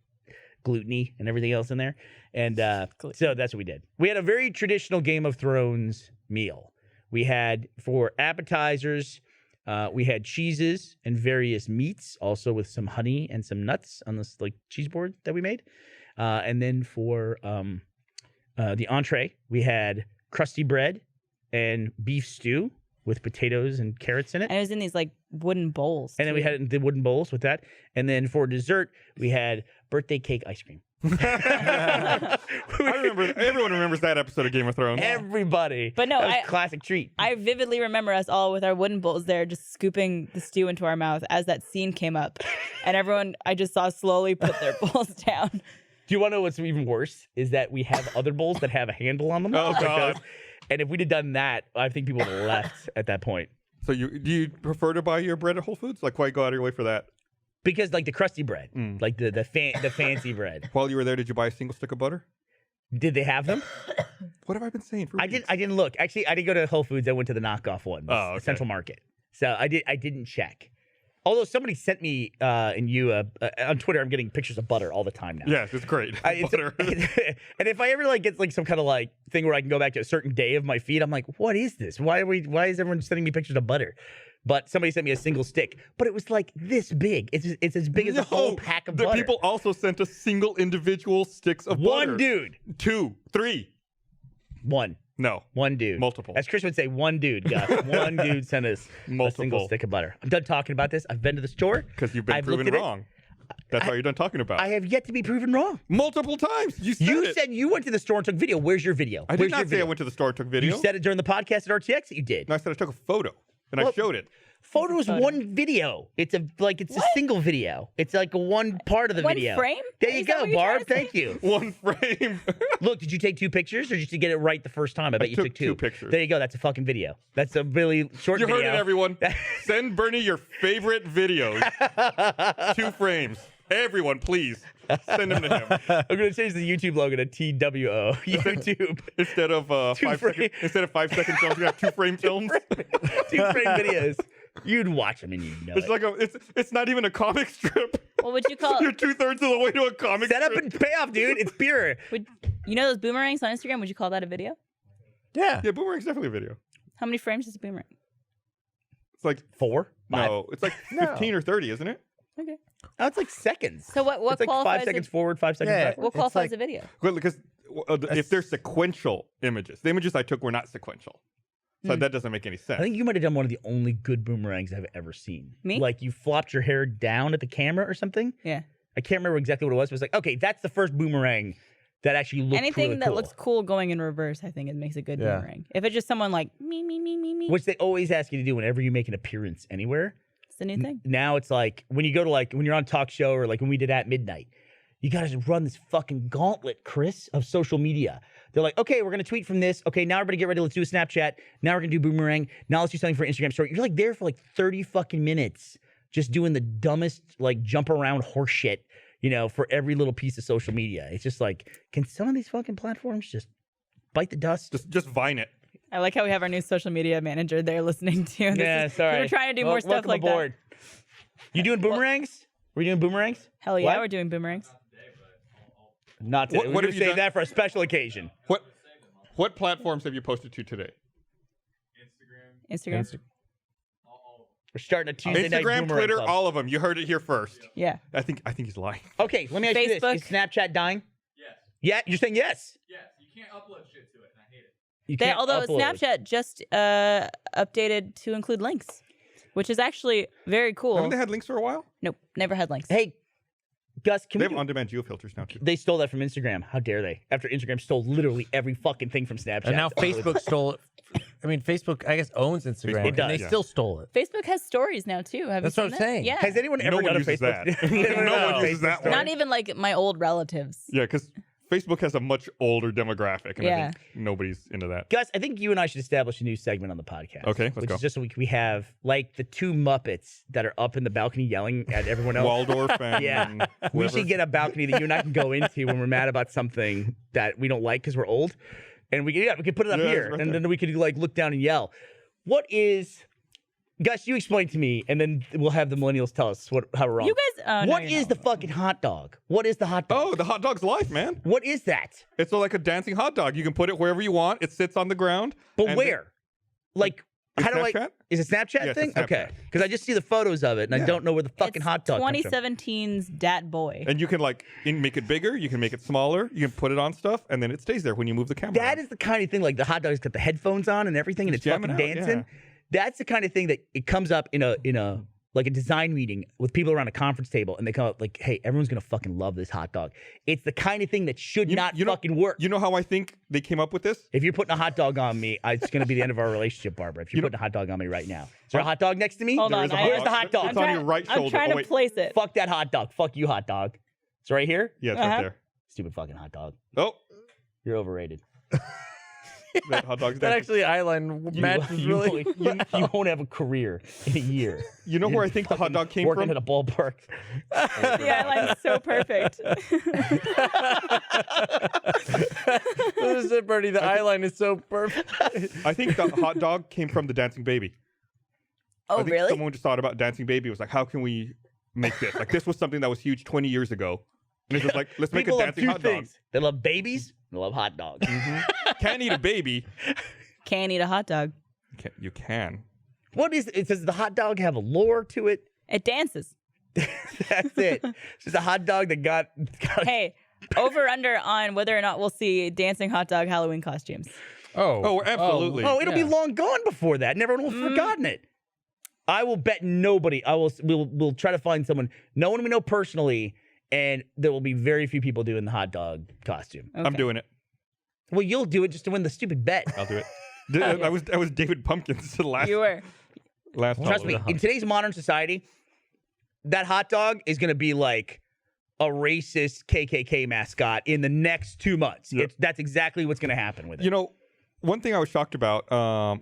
gluteny and everything else in there. And so that's what we did. We had a very traditional Game of Thrones meal. We had, for appetizers, we had cheeses and various meats, also with some honey and some nuts on this like cheese board that we made. And then for the entree, we had crusty bread and beef stew with potatoes and carrots in it. And it was in these like wooden bowls. And then we had the wooden bowls with that. And then for dessert, we had birthday cake ice cream. I remember. Everyone remembers that episode of Game of Thrones. Everybody. But no, that was a classic treat. I vividly remember us all with our wooden bowls there, just scooping the stew into our mouth as that scene came up. And everyone I just saw slowly put their bowls down. Do you want to know what's even worse? Is that we have other bowls that have a handle on them. Oh, like God. those. And if we'd have done that, I think people would have left at that point. So do you prefer to buy your bread at Whole Foods? Like, why go out of your way for that? Because like the crusty bread, like the fancy bread. While you were there, did you buy a single stick of butter? Did they have them? What have I been saying for I weeks? didn't look. Actually, I didn't go to Whole Foods. I went to the knockoff one, Oh, okay. Central Market. So I didn't check. Although somebody sent me and you on Twitter, I'm getting pictures of butter all the time now. Yes, it's great. Butter. And if I ever like get like some kind of like thing where I can go back to a certain day of my feed, I'm like, what is this? Why is everyone sending me pictures of butter? But somebody sent me a single stick, but it was like this big. It's as big as a whole pack of the butter. people also sent us single individual sticks of butter. One dude. 2, 3. One dude. Multiple. As Chris would say, one dude, Gus. One dude sent us a single Multiple. stick of butter. I'm done talking about this. I've been to the store. Because you've been I've proven looked at it. wrong. That's why you're done talking about. I have yet to be proven wrong. Multiple times. You said You it. said you went to the store and took video. Where's your video? I did Where's your not say I video? went to the store and took video. You said it during the podcast at RTX that you did. No, I said I took a photo and I Well, showed it. Photo is one video. It's a single video. It's like one part of the One video. frame? There you Is that go, what you're Barb. trying to Thank you. One frame. Look, did you take 2 pictures or did you get it right the first time? I bet you took took 2. 2 pictures. There you go. That's a fucking video. That's a really short You video. heard it, everyone. Send Bernie your favorite videos. 2 frames. Everyone, please. Send them to him. I'm going to change the YouTube logo to TWO. YouTube. Instead of 5 frame. instead of 5 second films, you have 2 frame films. 2-frame videos. You'd watch them and you'd know It's it. like it's not even a comic strip. What would you call You're 2/3 of the way to a comic Set up strip. and pay off, dude. It's pure. you know those boomerangs on Instagram? Would you call that a video? Yeah. Yeah, Boomerang's definitely a video. How many frames is a boomerang? It's like 4? 5? no, it's like 15 or 30, isn't it? Okay. Oh, it's like seconds. So what It's like qualifies 5 seconds a, forward, 5 seconds Yeah. back. what It's qualifies like- a video? Well, because if they're sequential images, the images I took were not sequential, so that doesn't make any sense. I think you might have done one of the only good boomerangs I've ever seen. Me? Like you flopped your hair down at the camera or something. Yeah. I can't remember exactly what it was, but it's like, okay, that's the first boomerang that actually looked Anything really that cool. looks cool going in reverse, I think it makes a good Yeah. boomerang. If it's just someone like me, Which they always ask you to do whenever you make an appearance anywhere. it's the new thing. Now it's like when you go to when you're on a talk show or like when we did At Midnight, you got to run this fucking gauntlet, Chris, of social media. They're like, okay, we're going to tweet from this. Okay, now everybody get ready. Let's do a Snapchat. Now we're going to do Boomerang. Now let's do something for Instagram story. You're like there for like 30 fucking minutes just doing the dumbest like jump around horse shit, for every little piece of social media. It's just like, can some of these fucking platforms just bite the dust? just Vine it. I like how we have our new social media manager there listening to. Yeah, sorry. We're trying to do more stuff welcome like aboard. You doing boomerangs? Were you doing boomerangs? that. Hell yeah, What? we're doing boomerangs. Not today. What We're have gonna you save done? that for a special occasion. What platforms have you posted to today? Instagram. We're starting a Tuesday night Instagram, boomerang Twitter, club. all of them. You heard it here first. Yeah. I think he's lying. Okay, let me ask you this: Facebook. is Snapchat dying? Yes. Yeah, you're saying yes. Yes. You can't upload shit to it, and I hate it. You They, can't although upload. Snapchat just updated to include links, which is actually very cool. Haven't they had links for a while? Nope, never had links. Hey, Gus, can They we? have on-demand geofilters now too. They stole that from Instagram. How dare they? After Instagram stole literally every fucking thing from Snapchat. And now Facebook stole it I mean, Facebook, I guess, owns Instagram. It and does, they yeah. still stole it. Facebook has stories now too. Have That's you what seen I'm that? saying. Yeah. Has anyone No ever one done a uses Facebook? that. Anyone No done one a uses Facebook that story? one. Not even like my old relatives. Yeah, because Facebook has a much older demographic, and I Yeah. think nobody's into that. Gus, I think you and I should establish a new segment on the podcast. Okay, let's which go. is just so we have like the two Muppets that are up in the balcony yelling at everyone else. Waldorf and Yeah. We whoever. should get a balcony that you and I can go into when we're mad about something that we don't like because we're old, and we could put it up Yeah, it's here, right and there. then we could like look down and yell. What is, Gus? You explain to me, and then we'll have the millennials tell us how we're wrong. You guys, no, What you're is not. the fucking hot dog? What is the hot dog? Oh, the hot dog's life, man. What is that? It's like a dancing hot dog. You can put it wherever you want. It sits on the ground. But and where? Like, Is how do I? Snapchat? Is it Snapchat Yeah, it's a thing? Okay, Snapchat. because I just see the photos of it, and I Yeah. don't know where the fucking It's hot dog comes from. 2017's Dat Boy. And you can make it bigger. You can make it smaller. You can put it on stuff, and then it stays there when you move the camera. That is the kind of thing, like the hot dog's got the headphones on and everything, and it's Just fucking jamming out, dancing. yeah. That's the kind of thing that it comes up in a like a design meeting with people around a conference table, and they come up like, "Hey, everyone's gonna fucking love this hot dog." It's the kind of thing that should not fucking work. You know how I think they came up with this? If you're putting a hot dog on me, it's gonna be the end of our relationship, Barbara. If you're putting a hot dog on me right now, is there a hot dog next to me? Hold There on, is a Where's the hot dog? It's on your right shoulder. I'm trying Oh, to wait. place it. Fuck that hot dog. Fuck you, hot dog. It's right here. Yeah, it's right there. Stupid fucking hot dog. Oh, You're overrated. that hot dog's That dancing. actually eyeline matches you, really. you won't have a career in a year. You know where I think the hot dog came Working from? at a ballpark. The eyeline's so perfect. What is it, Bernie? The eyeline is so perfect. I think the hot dog came from the dancing baby. I Oh, think really? someone just thought about dancing baby. It was like, how can we make this? Like, this was something that was huge 20 years ago. And it's just like, let's make People a love dancing two hot dog. things. They love babies. They love hot dogs. Can't eat a baby. Can't eat a hot dog. You can. What is it? Does the hot dog have a lore to it? It dances. That's it. It's just a hot dog that got Hey, over under on whether or not we'll see dancing hot dog Halloween costumes. Oh, absolutely. Oh, it'll be Yeah. long gone before that, and everyone will have forgotten it. I will bet nobody. We'll try to find someone, no one we know personally, and there will be very few people doing the hot dog costume. I'm doing it. Well, you'll do it just to win the stupid bet. I'll do it. I was David Pumpkins last You were. last Trust me, Halloween. in today's modern society, that hot dog is going to be like a racist KKK mascot in the next 2 months. Yep. That's exactly what's going to happen with it. You know, one thing I was shocked about.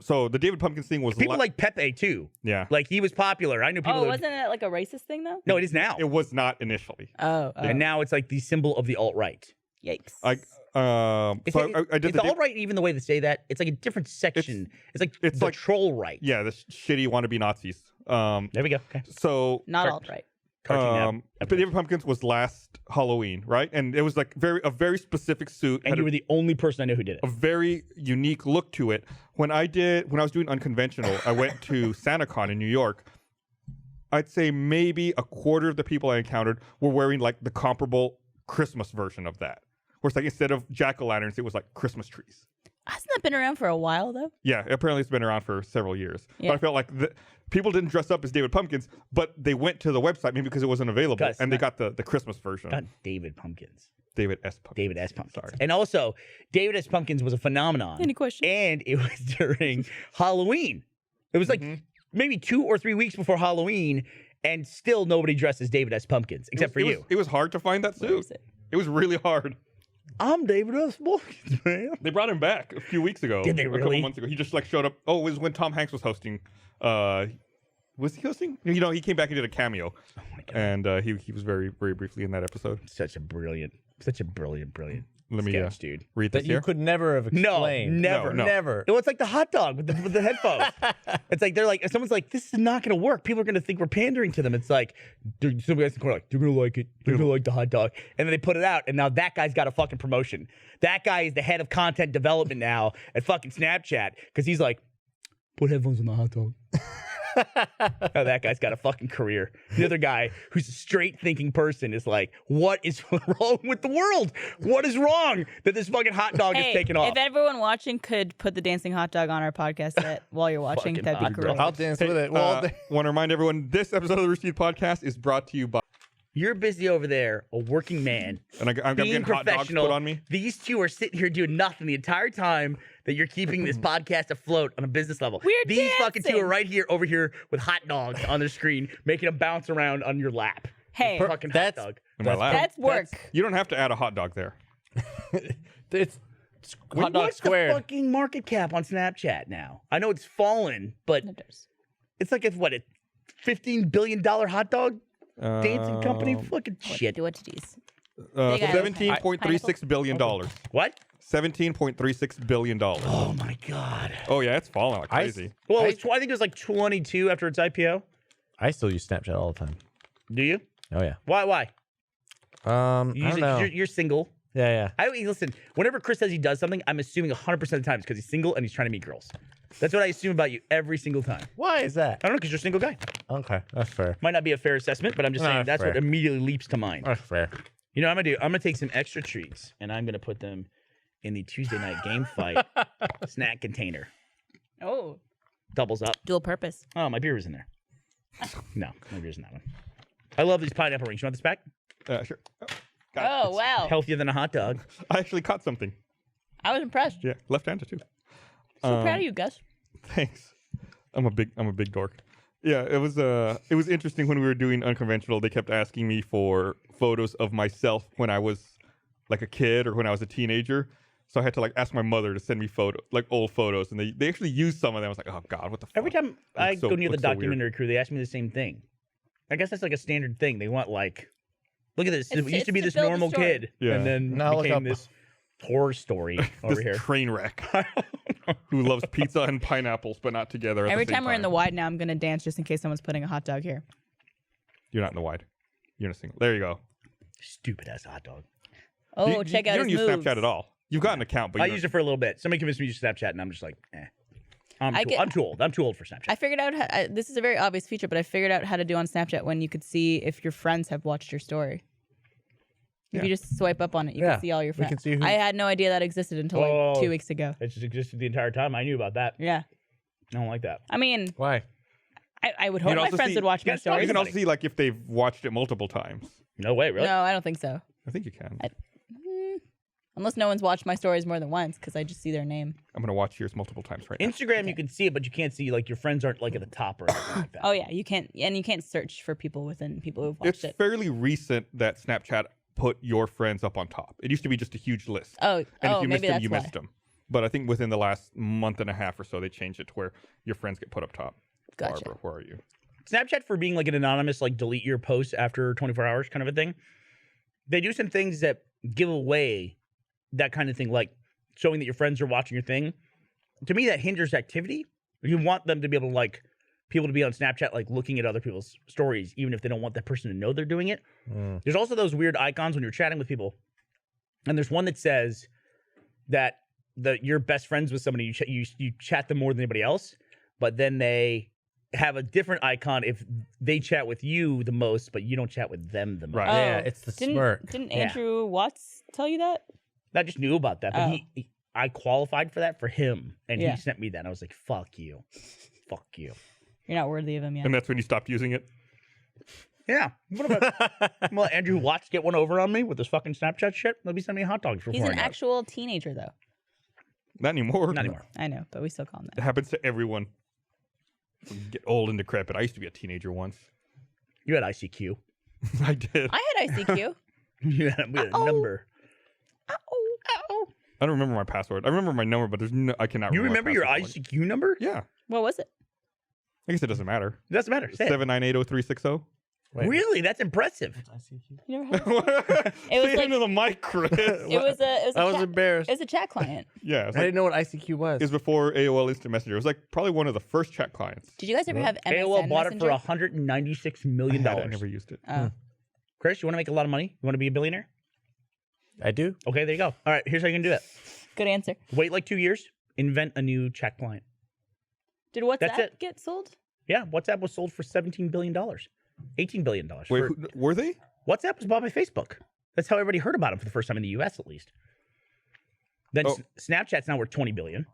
So the David Pumpkins thing was People like Pepe too. yeah. Like he was popular. I knew people. Oh, that would- wasn't it like a racist thing though? No, it is now. It was not initially. Oh, And now it's like the symbol of the alt right. yikes. I did Is the the alt right even the way they say that? It's like a different section. It's like it's the like- troll right. yeah, the shitty wannabe Nazis. There we go. Okay. So Not alt right. Cartoon but David Pumpkins was last Halloween, right? And it was like a very specific suit. And had you a- were the only person I know who did it. a very unique look to it. When I was doing Unconventional, I went to SantaCon in New York. I'd say maybe a quarter of the people I encountered were wearing like the comparable Christmas version of that. Where it's like instead of jack-o'-lanterns, it was like Christmas trees. Hasn't that been around for a while though? Yeah, apparently it's been around for several years. Yeah. But I felt like people didn't dress up as David Pumpkins, but they went to the website maybe because it wasn't available, Guys, and they got the Christmas version. Not David Pumpkins. David S. Pumpkins. David S. Pumpkins. Sorry. And also, David S. Pumpkins was a phenomenon. Any questions? And it was during Halloween. It was like maybe 2 or 3 weeks before Halloween, and still nobody dressed as David S. Pumpkins, except for you. It was hard to find that Where suit. is it? It was really hard. I'm David S. Pumpkins, man. They brought him back a few weeks ago. Did they A really? couple months ago. He just like showed up. Oh, it was when Tom Hanks was hosting. Was he hosting? You know, he came back and did a cameo. Oh my God. And he was very, very briefly in that episode. Such a brilliant Let me sketch, dude. read this That you here. could never have No, explained. never. No. Never. It was like the hot dog with the headphones. It's like they're like someone's like, this is not going to work. People are going to think we're pandering to them. It's like some guys in the corner like, they're going to like it. They're going to like the hot dog. And then they put it out, and now that guy's got a fucking promotion. That guy is the head of content development now at fucking Snapchat because he's like, put headphones on the hot dog. Now that guy's got a fucking career. The other guy, who's a straight thinking person, is like, what is wrong with the world? What is wrong that this fucking hot dog is Hey, taken off? if everyone watching could put the dancing hot dog on our podcast set while you're watching, Fucking that'd be hot great. dog. I'll dance with it. Well, Want to remind everyone, this episode of the Rooster Teeth podcast is brought to you by You're busy over there, a working man. And I'm being getting hot dogs professional. put on me. These two are sitting here doing nothing the entire time that you're keeping this podcast afloat on a business level. These fucking two are right here, over here with hot dogs on their screen, making them bounce around on your lap. Hey, Fucking hot dog. In my lap. that's work. You don't have to add a hot dog there. It's hot dog What's squared. the fucking market cap on Snapchat now? I know it's fallen, but it's like a $15 billion hot dog dancing company? Fucking shit. What these? Big island. $17.36 billion. What? $17.36 billion. Oh my god. Oh yeah, it's falling like crazy. Well, I think it was like 22 after its IPO. I still use Snapchat all the time. Do you? Oh yeah. Why? I You don't know. You're single. Yeah. Listen, whenever Chris says he does something, I'm assuming 100% of the time it's because he's single and he's trying to meet girls. That's what I assume about you every single time. Why is that? I don't know, because you're a single guy. Okay, that's fair. Might not be a fair assessment, but I'm just No, saying that's fair. what immediately leaps to mind. That's fair. You know what I'm gonna do? I'm gonna take some extra treats and I'm gonna put them in the Tuesday night game fight snack container. Oh, Doubles up. dual purpose. Oh, my beer was in there. No, my beer's in that one. I love these pineapple rings. You want this back? Sure. Oh, wow. Healthier than a hot dog. I actually caught something. I was impressed. Yeah, left-handed too. So proud of you, Gus. Thanks. I'm a big dork. Yeah, it was interesting when we were doing Unconventional. They kept asking me for photos of myself when I was like a kid or when I was a teenager. So I had to like ask my mother to send me old photos, and they actually used some of them. I was like, oh god, what the fuck? Every time I Looks so- go near the looks so weird. documentary crew, they ask me the same thing. I guess that's like a standard thing. They want like, look at this. It used to be to this build the normal story. kid, Yeah. and then Now look became up. this horror story over This here. train wreck who loves pizza and pineapples, but not together. At Every the same time we're in the wide now, I'm going to dance just in case someone's putting a hot dog here. You're not in the wide. You're in a single. There you go. Stupid ass hot dog. Oh, You- check you out don't his use moves. Snapchat at all. You've got an account, but I you used it for a little bit. Somebody convinced me to use Snapchat, and I'm just like, eh. I'm too old. I'm too old for Snapchat. I figured out this is a very obvious feature, but I figured out how to do on Snapchat when you could see if your friends have watched your story. If you just swipe up on it, you Yeah, can see all your we friends. can see who- I had no idea that existed until Oh. like 2 weeks ago. It just existed the entire time. I knew about that. Yeah. I don't like that. I mean, Why? I would hope can my also friends see- would watch my Yes, no, You stories. can also see like if they've watched it multiple times. No way, really? No, I don't think so. I think you can. Unless no one's watched my stories more than once, because I just see their name. I'm gonna watch yours multiple times right now. Instagram, you can see it, but you can't see like your friends aren't like at the top or anything like that. Oh yeah, you can't, and you can't search for people within people who've watched It's it. fairly recent that Snapchat put your friends up on top. It used to be just a huge list. Oh, And if you missed maybe them, that's you why. missed them. But I think within the last month and a half or so, they changed it to where your friends get put up top. Gotcha. Barbara, where are you? Snapchat for being like an anonymous, like delete your posts after 24 hours kind of a thing. They do some things that give away that kind of thing, like showing that your friends are watching your thing. To me, that hinders activity. You want them to be able to like people to be on Snapchat, like looking at other people's stories, even if they don't want that person to know they're doing it. There's also those weird icons when you're chatting with people. And there's one that says that you're best friends with somebody, you chat them more than anybody else, but then they have a different icon if they chat with you the most, but you don't chat with them the most. Right. Yeah, it's the smirk. Didn't Yeah. Andrew Watts tell you that? I just knew about that, but Oh. I qualified for that for him, and Yeah. he sent me that, and I was like, fuck you. Fuck you. You're not worthy of him yet. And that's when you stopped using it. Yeah. What about well, Andrew Watts get one over on me with this fucking Snapchat shit? They'll be sending me hot dogs for He's an actual teenager, though. Not anymore. Not anymore. I know, but we still call him It that. happens to everyone. When you get old and decrepit. I used to be a teenager once. You had ICQ. I did. I had ICQ. We had a number. I don't remember my password. I remember my number, but I cannot You remember remember my your password. ICQ number? Yeah. What was it? I guess it doesn't matter. It doesn't matter. Say it. 7980360. Wait. Really? That's impressive. You never heard Say was it like- into the mic, Chris. it was a I was chat, embarrassed. it was a chat client. Yeah, I it's like, didn't know what ICQ was. it was before AOL Instant Messenger. It was like probably one of the first chat clients. Did you guys ever have MSN AOL bought Messenger? it for $196 million. I never used it. Oh. Chris, you want to make a lot of money? You want to be a billionaire? I do. Okay, there you go. All right, here's how you can do it. Good answer. Wait like 2 years, invent a new chat client. Did That's WhatsApp it. get sold? Yeah, WhatsApp was sold for $17 billion. $18 billion. Wait, for- were they? WhatsApp was bought by Facebook. That's how everybody heard about it for the first time in the US, at least. Then Oh. Snapchat's now worth $20 billion.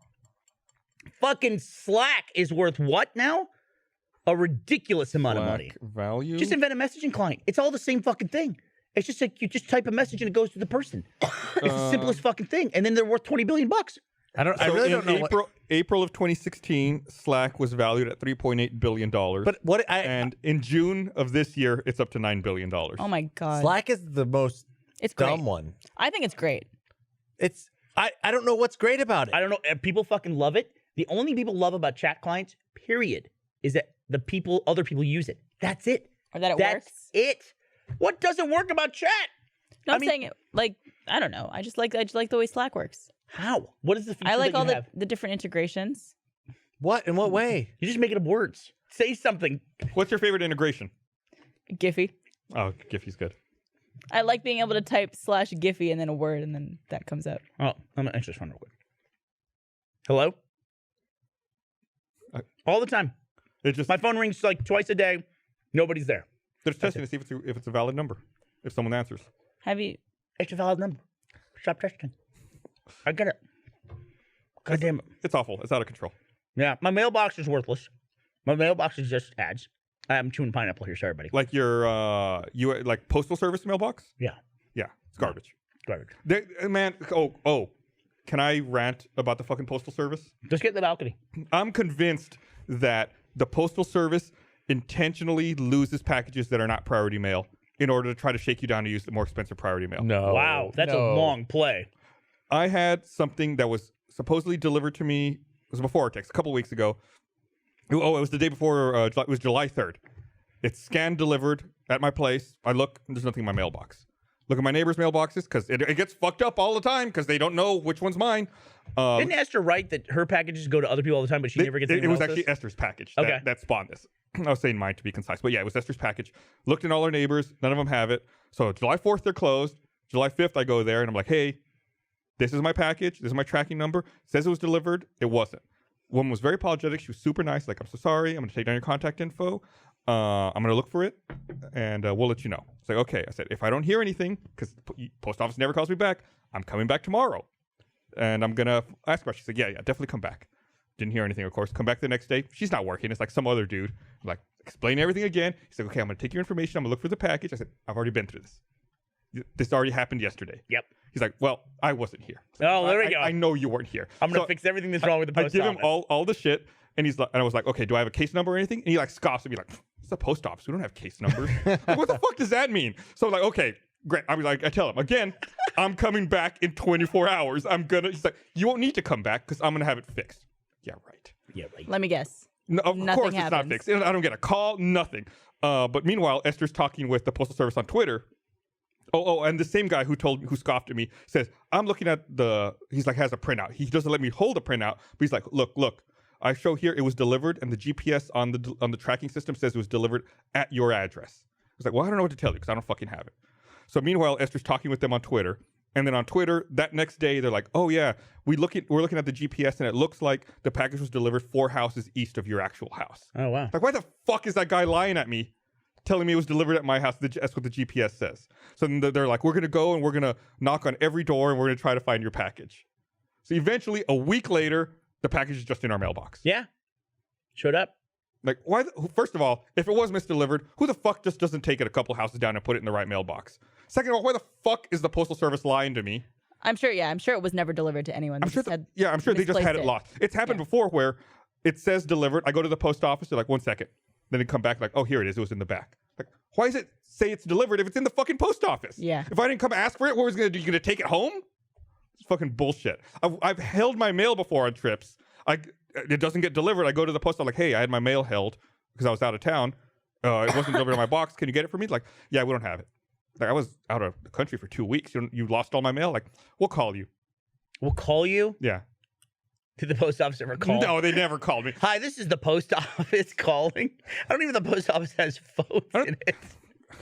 Fucking Slack is worth what now? a ridiculous amount of money. Slack value. Just invent a messaging client. It's all the same fucking thing. It's just like you just type a message and it goes to the person. It's the simplest fucking thing, and then they're worth $20 billion. I really don't know. April of 2016, Slack was valued at $3.8 billion. But what and in June of this year, it's up to $9 billion. Oh my god. Slack is the most It's great. dumb one. I think it's great. It's I don't know what's great about it. I don't know. People fucking love it. The only thing people love about chat clients, period, is that other people use it. That's it. Or that it That's works. it. What doesn't work about chat? No, I'm saying it like I don't know. I just like the way Slack works. How? What is the feature I like that all you have? the different integrations. What? In what way? You just make it up words. Say something. What's your favorite integration? Giphy. Oh, Giphy's good. I like being able to type /Giphy and then a word and then that comes out. Oh, I'm gonna answer this one real quick. Hello? All the time. It just My phone rings like twice a day. Nobody's there. they're just testing to see if it's a valid number. If someone answers. Have you? It's a valid number. Stop testing. I get it. God damn it. It's awful. It's out of control. Yeah, my mailbox is worthless. My mailbox is just ads. I'm chewing pineapple here. Sorry, buddy. Like your like postal service mailbox. Yeah, Yeah, it's garbage. garbage. Man, oh, can I rant about the fucking postal service? Just get in the balcony. I'm convinced that the postal service intentionally loses packages that are not priority mail in order to try to shake you down to use the more expensive priority mail. No. Wow, that's a long play. I had something that was supposedly delivered to me. It was before text a couple weeks ago. Oh, it was the day before. It was July 3rd. It's scanned, delivered at my place. I look, and there's nothing in my mailbox. Look at my neighbor's mailboxes because it gets fucked up all the time because they don't know which one's mine. Didn't Esther write that her packages go to other people all the time, but she never gets It anyone was else's? actually Esther's package Okay. that spawned this. I was saying mine to be concise, but yeah, it was Esther's package. Looked in all our neighbors, none of them have it. So July 4th, they're closed. July 5th, I go there and I'm like, hey, this is my package. This is my tracking number. It says it was delivered. It wasn't. Woman was very apologetic. She was super nice. Like, I'm so sorry. I'm going to take down your contact info. I'm going to look for it and we'll let you know. It's like, okay. I said, if I don't hear anything, because post office never calls me back, I'm coming back tomorrow. And I'm going to ask her. She said, yeah, definitely come back. Didn't hear anything, of course. Come back the next day. She's not working. It's like some other dude. I'm like, explain everything again. He's like, okay, I'm going to take your information. I'm going to look for the package. I said, I've already been through this. This already happened yesterday. Yep. He's like, well, I wasn't here. Oh, there we go. I know you weren't here. I'm going to So fix everything that's wrong with the post I give office. him all the shit, and he's like, and I was like, okay, do I have a case number or anything? And he like scoffs at me like, it's the post office. We don't have case numbers. Like, what the fuck does that mean? So I'm like, okay, great. I tell him again, I'm coming back in 24 hours. He's like, you won't need to come back because I'm gonna have it fixed. Yeah, right. Yeah, right. Let me guess. No, of Nothing course it's not happens. fixed. I don't get a call, nothing. But meanwhile, Esther's talking with the Postal Service on Twitter. Oh, and the same guy who scoffed at me says, I'm looking at he's like, has a printout. He doesn't let me hold a printout, but he's like, look, I show here it was delivered and the GPS on the tracking system says it was delivered at your address. I was like, well, I don't know what to tell you because I don't fucking have it. So meanwhile, Esther's talking with them on Twitter. And then on Twitter, that next day, they're like, oh yeah, we're looking at the GPS and it looks like the package was delivered 4 houses east of your actual house. Oh, wow. Like, why the fuck is that guy lying at me, telling me it was delivered at my house? That's what the GPS says. So then they're like, we're going to go and we're going to knock on every door and we're going to try to find your package. So eventually, a week later, the package is just in our mailbox. Yeah. Showed up. Like, why? First of all, if it was misdelivered, who the fuck just doesn't take it a couple houses down and put it in the right mailbox? Second of all, why the fuck is the Postal Service lying to me? I'm sure it was never delivered to anyone. I'm sure they just misplaced had it lost. It's happened before where it says delivered. I go to the post office. They're like, 1 second. Then they come back like, oh, here it is. It was in the back. Like, why does it say it's delivered if it's in the fucking post office? Yeah. If I didn't come ask for it, what was going to do? You going to take it home? It's fucking bullshit. I've held my mail before on trips. It doesn't get delivered. I go to the post. I'm like, hey, I had my mail held because I was out of town. It wasn't delivered in my box. Can you get it for me? Like, yeah, we don't have it. Like, I was out of the country for 2 weeks. You lost all my mail. Like, we'll call you. We'll call you? Yeah. Did the post office ever call? No, they never called me. Hi, this is the post office calling. I don't even the post office has phones in it.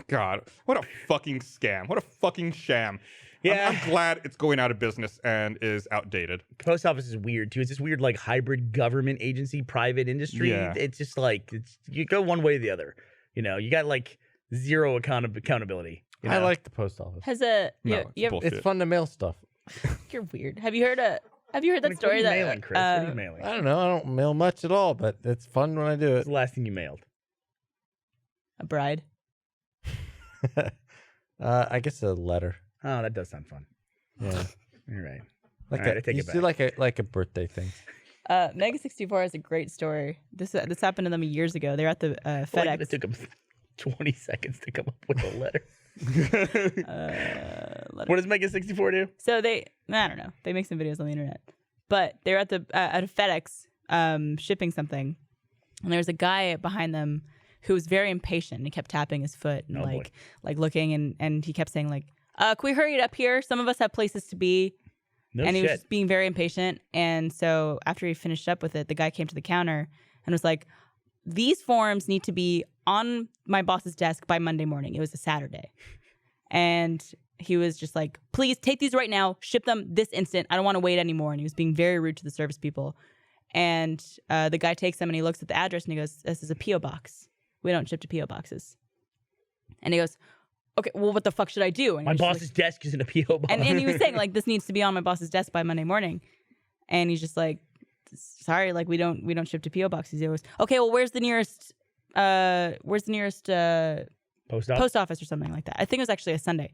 God, what a fucking scam. What a fucking sham. Yeah. I'm glad it's going out of business and is outdated. Post office is weird too. It's this weird like hybrid government agency, private industry. Yeah. It's just like you go one way or the other. You know, you got like zero accountability. You know? I like the post office. Bullshit. It's fun to mail stuff. You're weird. Have you heard that What are story you that mailing, Chris? What are you mailing? I don't know. I don't mail much at all, but it's fun when I do it. What's the last thing you mailed? A bride. I guess a letter. Oh, that does sound fun. Yeah. All right. Like All right, I a, take you it do back. like a birthday thing. Mega 64 has a great story. This happened to them years ago. They're at the FedEx. Like, it took them 20 seconds to come up with a letter. What does Mega 64 do? So I don't know. They make some videos on the internet, but they're at a FedEx shipping something, and there's a guy behind them who was very impatient. And he kept tapping his foot and like looking, and he kept saying like, "Can we hurry it up here? Some of us have places to be." No and he was shit. just being very impatient. And so after he finished up with it, the guy came to the counter and was like, "These forms need to be on my boss's desk by Monday morning." It was a Saturday. And he was just like, "Please take these right now, ship them this instant. I don't want to wait anymore." And he was being very rude to the service people. And the guy takes them and he looks at the address and he goes, "This is a P.O. box. We don't ship to P.O. boxes." And he goes, "Okay, well, what the fuck should I do?" And My he was just boss's desk is in a P.O. box. and he was saying, like, "This needs to be on my boss's desk by Monday morning." And he's just like, "Sorry, like, we don't ship to P.O. boxes." He goes, "Okay, well, where's the nearest post office or something like that?" I think it was actually a Sunday.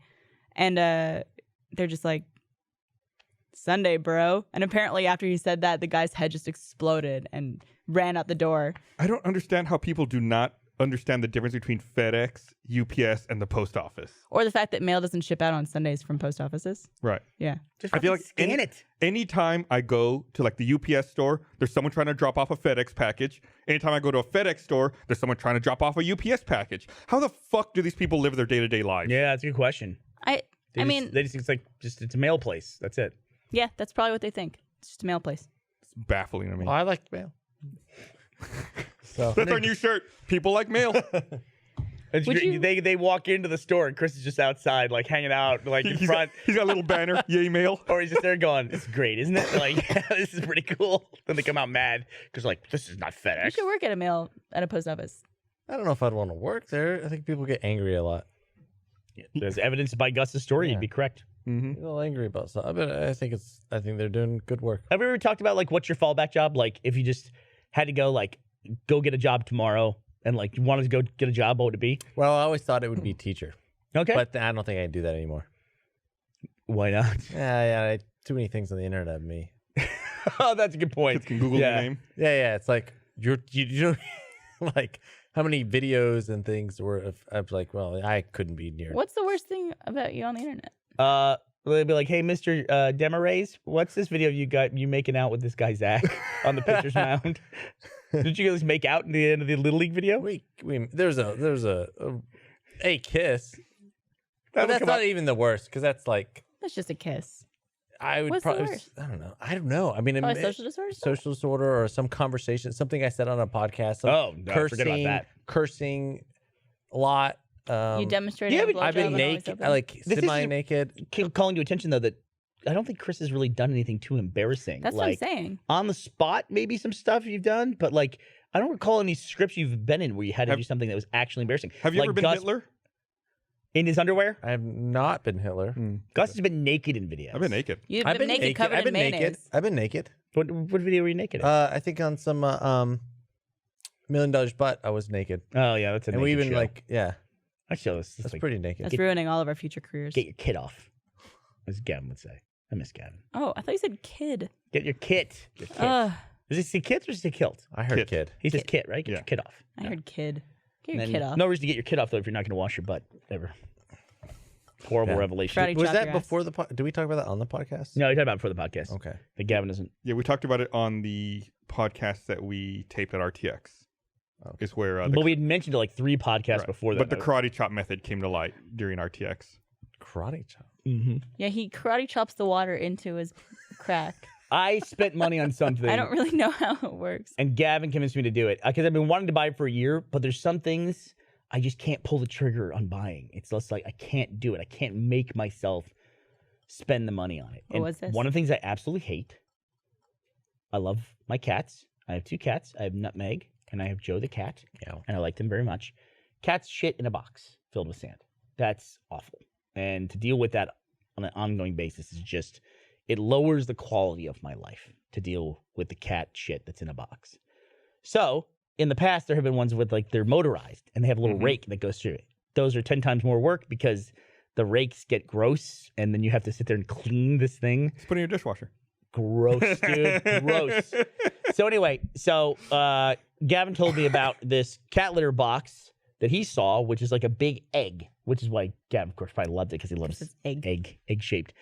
And they're just like, "Sunday, bro." And apparently after he said that, the guy's head just exploded and ran out the door. I don't understand how people do not understand the difference between FedEx, UPS, and the post office. Or the fact that mail doesn't ship out on Sundays from post offices. Right. Yeah. Just I feel like scan it. anytime I go to like the UPS store, there's someone trying to drop off a FedEx package. Anytime I go to a FedEx store, there's someone trying to drop off a UPS package. How the fuck do these people live their day-to-day lives? Uh, Yeah, that's a good question. I mean, they just it's like it's a mail place. That's it. yeah, that's probably what they think. It's just a mail place. It's baffling to me. Well, I like mail. So That's our new shirt. People like mail. It's Would great. you- They walk into the store and Chris is just outside, like hanging out, like in he's front, got a little banner. Yay, mail. or he's just there going, "It's great, isn't it? Like this is pretty cool." Then they come out mad because like this is not You FedEx. should work at a post office. I don't know if I'd want to work there. I think people get angry a lot. There's evidence by Gus's story. Yeah. You'd be correct. Mm-hmm. Get a little angry about stuff. But I think they're doing good work. Have we ever talked about like what's your fallback job? Like if you just had to go get a job tomorrow and like you wanted to go get a job, what would it be? Well, I always thought it would be teacher, Okay. but I don't think I can do that anymore. Why not? Yeah, too many things on the internet of me. Oh, that's a good point. Kids can Google Yeah. your name. Yeah. It's like you don't like how many videos and things were. I'm like, well, I couldn't be near. What's the worst thing about you on the internet? They'd be like, "Hey, Mr. Demarays, what's this video you making out with this guy Zach on the pitcher's mound? Did you guys make out in the end of the Little League video?" We there's a kiss. But would that's come not up- even the worst because that's like That's just a kiss. I would What's the probably. worst? I don't know. I mean, Probably social disorder stuff? social disorder, or some conversation, something I said on a podcast. Some Oh, no, forget about that. Cursing a lot. You demonstrated. yeah, a but I've blowjob been and always naked. open? I like This is- semi-naked. Calling to attention though that I don't think Chris has really done anything too embarrassing. That's like, what I'm saying. on the spot, maybe some stuff you've done, but like I don't recall any scripts you've been in where you had to do something that was actually embarrassing. Have you like ever been Gus Hitler? in his underwear? I have not been Hitler. Gus has been naked in videos. I've been naked. You've I've been naked, covered I've in been naked. mayonnaise. I've been naked. What video were you naked in? I think on some $1 Million Butt, I was naked, Oh yeah, that's a and naked we even show. like that show is that's like, pretty naked. That's ruining all of our future careers. get your kid off, as Gavin would say. I miss Gavin. Oh, I thought you said kid. Get your kit. Your kit. Ugh, Does he say kids or does he say kilt? I heard Kid. kid. He says kit, right? Get Yeah. your kid off. I heard kid. Get your And kid off. No reason to get your kid off though if you're not going to wash your butt ever. Horrible Yeah. revelation. Karate Was chop that your ass. before the? Did we talk about that on the podcast? No, you talked about it before the podcast. Okay. That Gavin doesn't. Yeah, we talked about it on the podcast that we taped at RTX. Okay. Is where But we had mentioned it like 3 podcasts right. before that. But the karate chop method came to light during RTX. Karate chop. Mhm. Yeah, he karate chops the water into his crack. I spent money on something. I don't really know how it works. And Gavin convinced me to do it because I've been wanting to buy it for a year, but there's some things I just can't pull the trigger on buying. It's just like I can't do it. I can't make myself spend the money on it. What And was this? one of the things I absolutely hate. I love my cats. I have 2 cats. I have Nutmeg and I have Joe the cat. Yeah. And I like them very much. Cats shit in a box filled with sand. That's awful. And to deal with that on an ongoing basis is just, it lowers the quality of my life to deal with the cat shit that's in a box. So in the past, there have been ones with like they're motorized and they have a little rake that goes through it. Those are 10 times more work because the rakes get gross and then you have to sit there and clean this thing. Just put it in your dishwasher. Gross, dude. Gross. So anyway, Gavin told me about this cat litter box that he saw, which is like a big egg, which is why Gavin, of course, probably loved it because he loves egg shaped.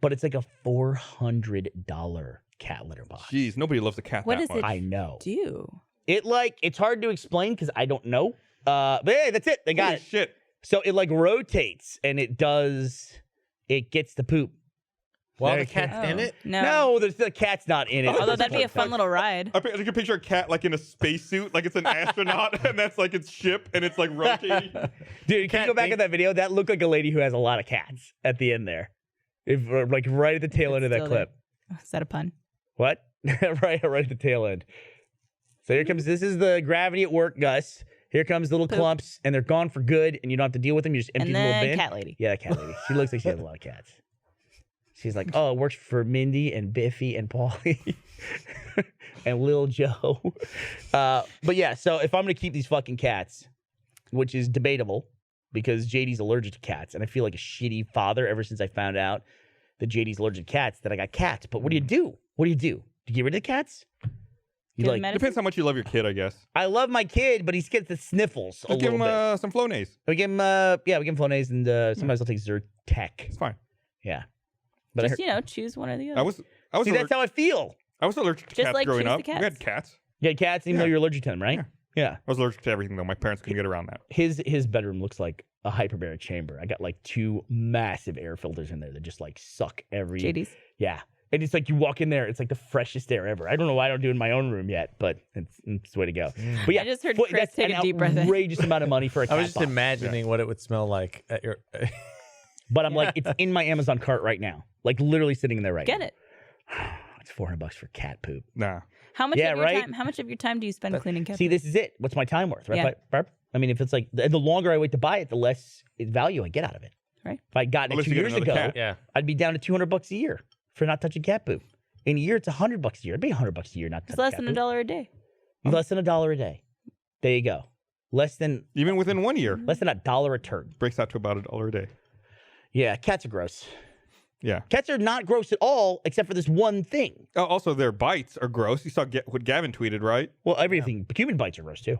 But it's like a $400 cat litter box. Jeez, nobody loves a cat What that is much. it? I know. Do It's hard to explain because I don't know. But hey, that's it. They got Holy it. shit. So it like rotates and it gets the poop. While Very the cat's Oh, in it? No. No, the cat's not in it. Although that'd be a fun little ride. I can picture a cat like in a spacesuit, like it's an astronaut, and that's like its ship, and it's like rotating. Dude, can you go back at that video? That looked like a lady who has a lot of cats at the end there. Like right at the tail end of that Still there. clip. Oh, is that a pun? What? right at the tail end. So here comes, this is the gravity at work, Gus. Here comes little Poop. clumps, and they're gone for good, and you don't have to deal with them. You just empty And the little then bin. cat lady. Yeah, the cat lady. She looks like she has a lot of cats. She's like, oh, it works for Mindy and Biffy and Paulie and Lil Joe. But yeah, so if I'm going to keep these fucking cats, which is debatable because JD's allergic to cats, and I feel like a shitty father ever since I found out that JD's allergic to cats, that I got cats. But what do you do? What do you do? Do you get rid of the cats? You Give like, him medicine? Depends how much you love your kid, I guess. I love my kid, but he gets the sniffles a Just give little him bit. some Flonase. We give him, we give him Flonase, and sometimes I'll take Zyrtec. It's fine. Yeah. But I Just, heard, choose one or the I other. was see, allergic. that's how I feel. I was allergic to Just cats like growing choose the up. We cats. had cats. You had cats, even though Yeah. you're allergic to them, right? Yeah. I was allergic to everything though. My parents couldn't get around that. His bedroom looks like a hyperbaric chamber. I got like 2 massive air filters in there that just like suck every. JD's. Yeah. And it's like you walk in there, it's like the freshest air ever. I don't know why I don't do it in my own room yet, but it's the way to go. But yeah, I just heard foot- Chris that's take an a deep breath in. outrageous amount of money for a I cat was just box. imagining what it would smell like at your. But I'm like, it's in my Amazon cart right now, like literally sitting in there right Get now. it. It's $400 for cat poop. Nah. How much Yeah, of your right? time? How much of your time do you spend cleaning cat? See, this is it. What's my time worth, right, Yeah. Barb? I mean, if it's like the longer I wait to buy it, the less value I get out of it. Right. If I got it Unless 2 you get years another ago, cat. Yeah. I'd be down to $200 a year for not touching cat poop. In a year, it's $100 a year. It'd be $100 a year not It's touching less cat than poop. $1 a day. Less than $1 a day. There you go. Less than Even within 1 year, $1 a turn. breaks out to about $1 a day. Yeah, cats are gross. Yeah. Cats are not gross at all, except for this one thing. Oh, also, their bites are gross. You saw what Gavin tweeted, right? Well, everything. Human bites are gross too.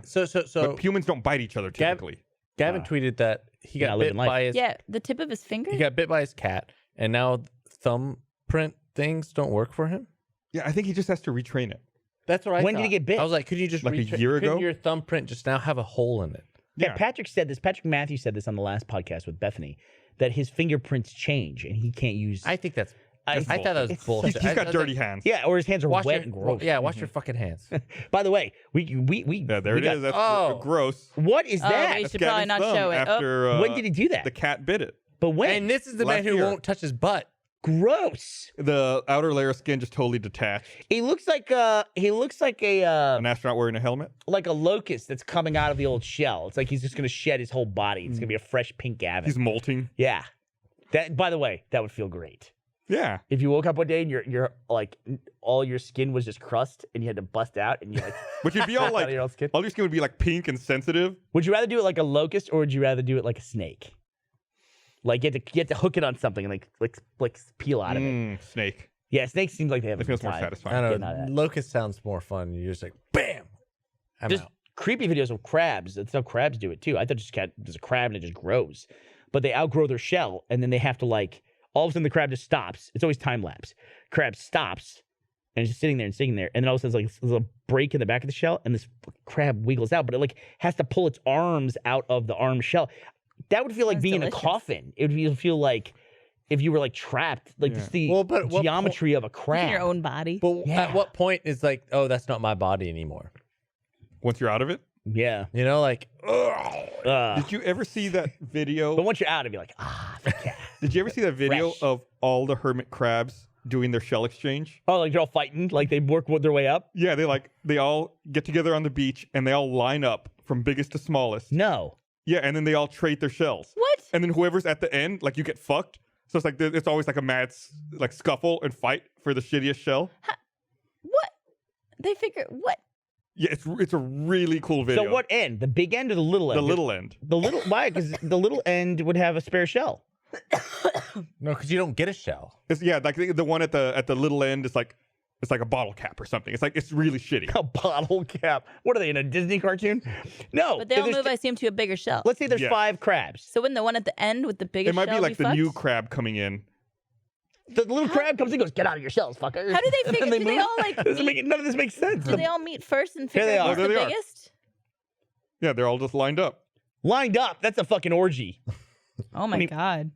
So But humans don't bite each other typically. Gavin tweeted that he You're got not bit living life. by his. Yeah, the tip of his finger. He got bit by his cat, and now thumbprint things don't work for him. Yeah, I think he just has to retrain it. That's what I When did he thought. get bit? I was like, could you just Like a year couldn't ago? your thumbprint just now have a hole in it? Yeah, Patrick said this. Patrick Matthews said this on the last podcast with Bethany, that his fingerprints change and he can't use. I think that's. I I thought that was it's bullshit. He's I got was dirty like, hands. yeah, or his hands are Wash wet your, and gross. Yeah, wash your fucking hands. By the way, we Yeah, there we it got- is. That's Oh. gross. What is Oh, that? we That's should probably Gavin's not thumb show it. After, when did he do that? The cat bit it. But when? And this is the Last man who year. won't touch his butt. Gross. The outer layer of skin just totally detached. He looks like a An astronaut wearing a helmet. like a locust that's coming out of the old shell. It's like he's just gonna shed his whole body. It's gonna be a fresh pink Gavin. He's molting. Yeah. That. By the way, that would feel great. Yeah. If you woke up one day and you're like all your skin was just crust and you had to bust out and you like But you'd be all out like, of your own skin. all your skin would be like pink and sensitive. Would you rather do it like a locust or would you rather do it like a snake? Like you have to hook it on something and like peel out of it. Snake. Yeah, snakes seem like they have It a feels good more time. satisfying. I Getting don't out of know. that. Locust sounds more fun. You're just like, bam. I'm There's out. creepy videos of crabs. That's how crabs do it too. I thought there's a crab and it just grows. But they outgrow their shell and then they have to like all of a sudden the crab just stops. It's always time lapse. Crab stops and it's just sitting there and then all of a sudden there's a break in the back of the shell and this crab wiggles out, but it like has to pull its arms out of the arm shell. That would feel like Sounds being delicious. in a coffin. It would feel like if you were like trapped, like just the Well, but what geometry of a crab. In your own body. But Yeah. at what point is like, oh, that's not my body anymore? Once you're out of it. Yeah. You know, like, Did you ever see that video? But once you're out, it'd be like, the cat. Did you ever see that video Fresh. of all the hermit crabs doing their shell exchange? Oh, like they're all fighting, like they work their way up. Yeah, they all get together on the beach and they all line up from biggest to smallest. No. Yeah, and then they all trade their shells. What? And then whoever's at the end, like you get fucked. So it's like it's always like a mad like scuffle and fight for the shittiest shell. What? They figure what? Yeah, it's a really cool video. So what end? The big end or the little end? The little end. The little why? Because the little end would have a spare shell. No, because you don't get a shell. It's, yeah, like the one at the little end is like it's like a bottle cap or something. It's really shitty. A bottle cap. What are they in a Disney cartoon? No. But they all move, I assume, to a bigger shell. Let's say there's Yeah. 5 crabs. So wouldn't the one at the end with the biggest It might shell be like the fucked? new crab coming in. The little crab comes in and goes, "Get out of your shells, fucker." How do they figure? Do they all like? None of this makes sense. Do they all meet first and Here figure they out are. who's There the they are. biggest? Yeah, they're all just lined up. Lined up. That's a fucking orgy. Oh my god.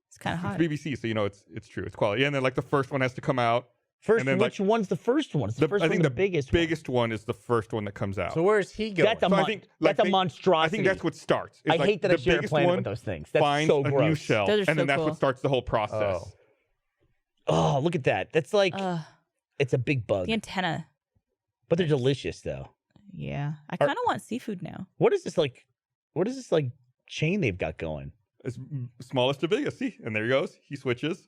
It's kind of hot. It's BBC, so you know it's true. It's quality. Yeah, and then like the first one has to come out. First, And then, which one's the first one? It's the first I one, think the biggest. biggest one is the first one that comes out. So where's he going? That's a So I mon- think, that's like, a monstrosity. I think that's what starts. It's I like hate that the I share a biggest planet one with those things. That's finds so a gross. new shell, Those are and so then that's cool. what starts the whole process. Oh. Oh, look at that. That's like it's a big bug. The antenna. But they're delicious though. Yeah, I kind of want seafood now. What is this like? What is this like chain they've got going? It's smallest to biggest. See, and there he goes. He switches.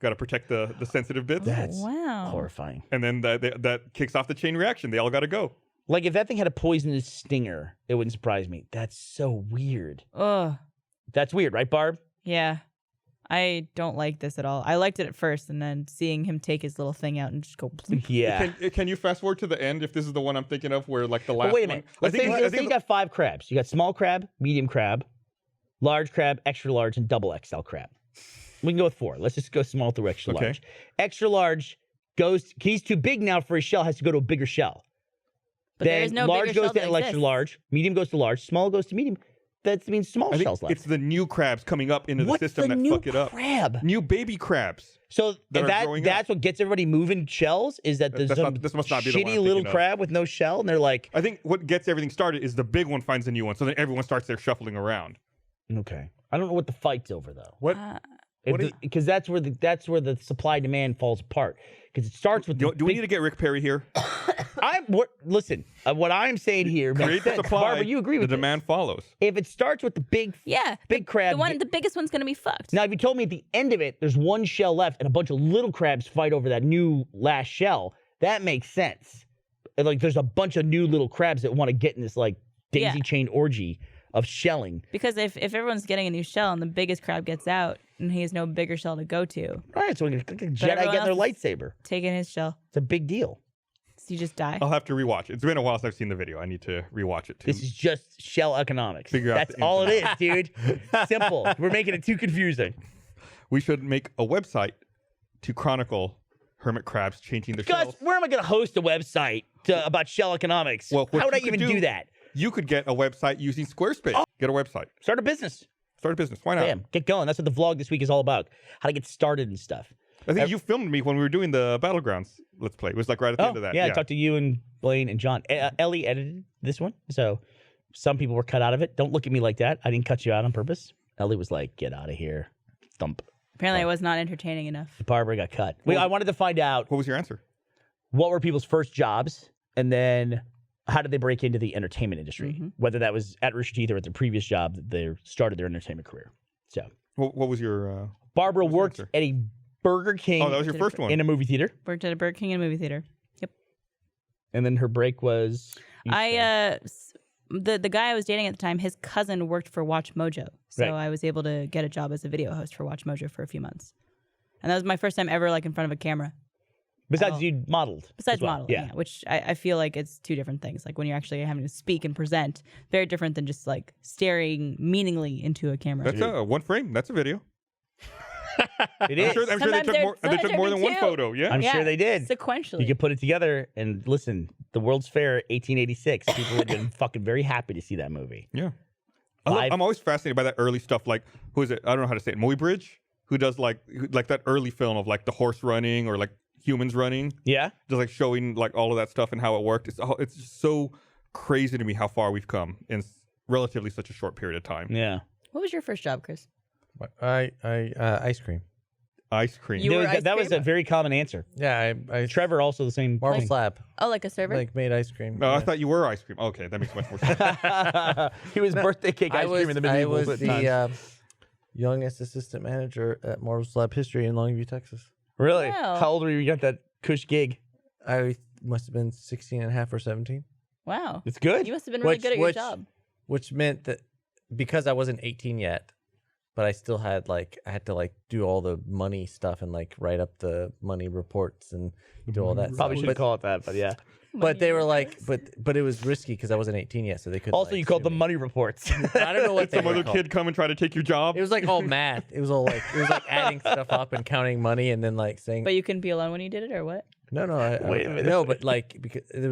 Got to protect the sensitive bits, That's Wow. horrifying. and then that kicks off the chain reaction. They all got to go. Like if that thing had a poisonous stinger, it wouldn't surprise me. That's so weird. Ugh. That's weird, right, Barb? Yeah. I don't like this at all. I liked it at first, and then seeing him take his little thing out and just go. bloop. Yeah. Can you fast forward to the end if this is the one I'm thinking of, where like the last But wait a minute. one? Let's say you got 5 crabs. You got small crab, medium crab, large crab, extra large, and double XL crab. We can go with 4. Let's just go small through extra Okay. large. Extra large goes. He's too big now for his shell. Has to go to a bigger shell. But there is no large bigger goes shell to that extra exists. large. Medium goes to large. Small goes to medium. That means small I think shells left. it's the new crabs coming up into What's the system the that new fuck it up. crab? New baby crabs. So that are growing up. that's what gets everybody moving shells is that there's That's some not- this must not be the one shitty I'm little thinking of. crab with no shell, and they're like, I think what gets everything started is the big one finds a new one, so then everyone starts their shuffling around. okay. I don't know what the fight's over though. What? Because that's where the supply demand falls apart. Because it starts with Do we need to get Rick Perry here? Listen. What I'm saying here makes Create the sense. supply. Barbara, you agree with the this. demand follows. If it starts with the big Yeah. big crab, The biggest one's gonna be fucked. now if you told me at the end of it there's one shell left and a bunch of little crabs fight over that new last shell, that makes sense. And, like there's a bunch of new little crabs that want to get in this like daisy chain orgy of shelling. Because if everyone's getting a new shell and the biggest crab gets out and he has no bigger shell to go to, All right, so we're gonna Jedi everyone getting their else lightsaber. taking his shell, It's a big deal. so you just die. I'll have to rewatch it. It's been a while since I've seen the video. I need to rewatch it too. This is just shell economics. Figure out That's the all it ins is, dude. Simple. We're making it too confusing. We should make a website to chronicle hermit crabs changing their Gus, shells. where am I going to host a website about shell economics? Well, what how would I you could even do that? You could get a website using Squarespace. Get a website. Start a business. Start a business. Why not? Damn, get going. That's what the vlog this week is all about. How to get started and stuff. I think you filmed me when we were doing the Battlegrounds Let's Play. It was like right at the end of that. yeah, I talked to you and Blaine and John. Ellie edited this one, so some people were cut out of it. Don't look at me like that. I didn't cut you out on purpose. Ellie was like, "Get out of here." Thump. Apparently, I was not entertaining enough. Barbara got cut. I wanted to find out What was your answer? what were people's first jobs, and then how did they break into the entertainment industry? Whether that was at Rooster Teeth or at their previous job that they started their entertainment career. So What was your... Barbara What's your worked answer? at a Burger King Oh, that was your first one. in a movie theater, Worked at a Burger King and movie theater. Yep. and then her break was. The guy I was dating at the time, his cousin worked for Watch Mojo, so Right. I was able to get a job as a video host for Watch Mojo for a few months, and that was my first time ever like in front of a camera. Besides, Oh. you modeled. Besides as well. modeling, yeah, which I feel like it's two different things. Like when you're actually having to speak and present, very different than just like staring meaningly into a camera. That's one frame. That's a video. It is. I'm sure they Sometimes took more. They sometimes took they're more than big one too. photo. Yeah. I'm sure they did. Sequentially. You could put it together and listen. The World's Fair, 1886. People would have been fucking very happy to see that movie. Yeah. Live- I'm always fascinated by that early stuff. Like, who is it? I don't know how to say it. Muybridge, who does like that early film of like the horse running or like humans running, Yeah. just like showing like all of that stuff and how it worked. It's just so crazy to me how far we've come in relatively such a short period of time. Yeah. What was your first job, Chris? Ice cream. Ice cream. You were ice that was cream? a very common answer. Yeah, I Trevor also the same. Marble thing. slab, Oh, like a server? like made ice cream. No, I Yeah. thought you were ice cream. Okay, that makes much more sense. He was birthday cake ice cream in the I medievals was at the times. youngest assistant manager at Marble Slab History in Longview, Texas. Really? Wow. How old were you when you got that cush gig? I must have been 16 and a half or 17. Wow. It's good. You must have been really good at your job. Which meant that because I wasn't 18 yet, but I still had I had to do all the money stuff and write up the money reports and do all that Probably stuff. shouldn't call it that, but yeah. But they were but it was risky because I wasn't 18 yet, so they couldn't. Also, you called sue them me. money reports. I don't know what they Some were other called. kid come and try to take your job. It was all math. It was all it was adding stuff up and counting money and then saying. But you couldn't be alone when you did it, or what? No, Wait a minute. no, but because it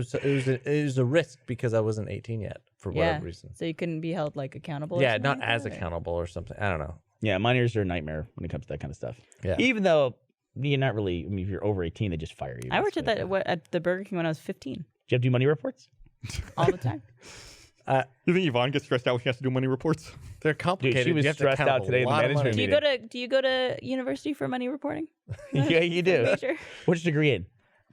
was a risk because I wasn't 18 yet for whatever reason. So you couldn't be held accountable. or Yeah, something not like as that, or- accountable or something. I don't know. Yeah, minors are a nightmare when it comes to that kind of stuff. Yeah. Even though you're not really, I mean, if you're over 18, they just fire you. I worked at basically. at the Burger King when I was 15, Did you have to do money reports? all the time. You think Yvonne gets stressed out when she has to do money reports? They're complicated. Dude, she was You have to stressed count out a today in the lot of management money. meeting. Do you go to university for money reporting? Yeah, you do. Major What's your degree in?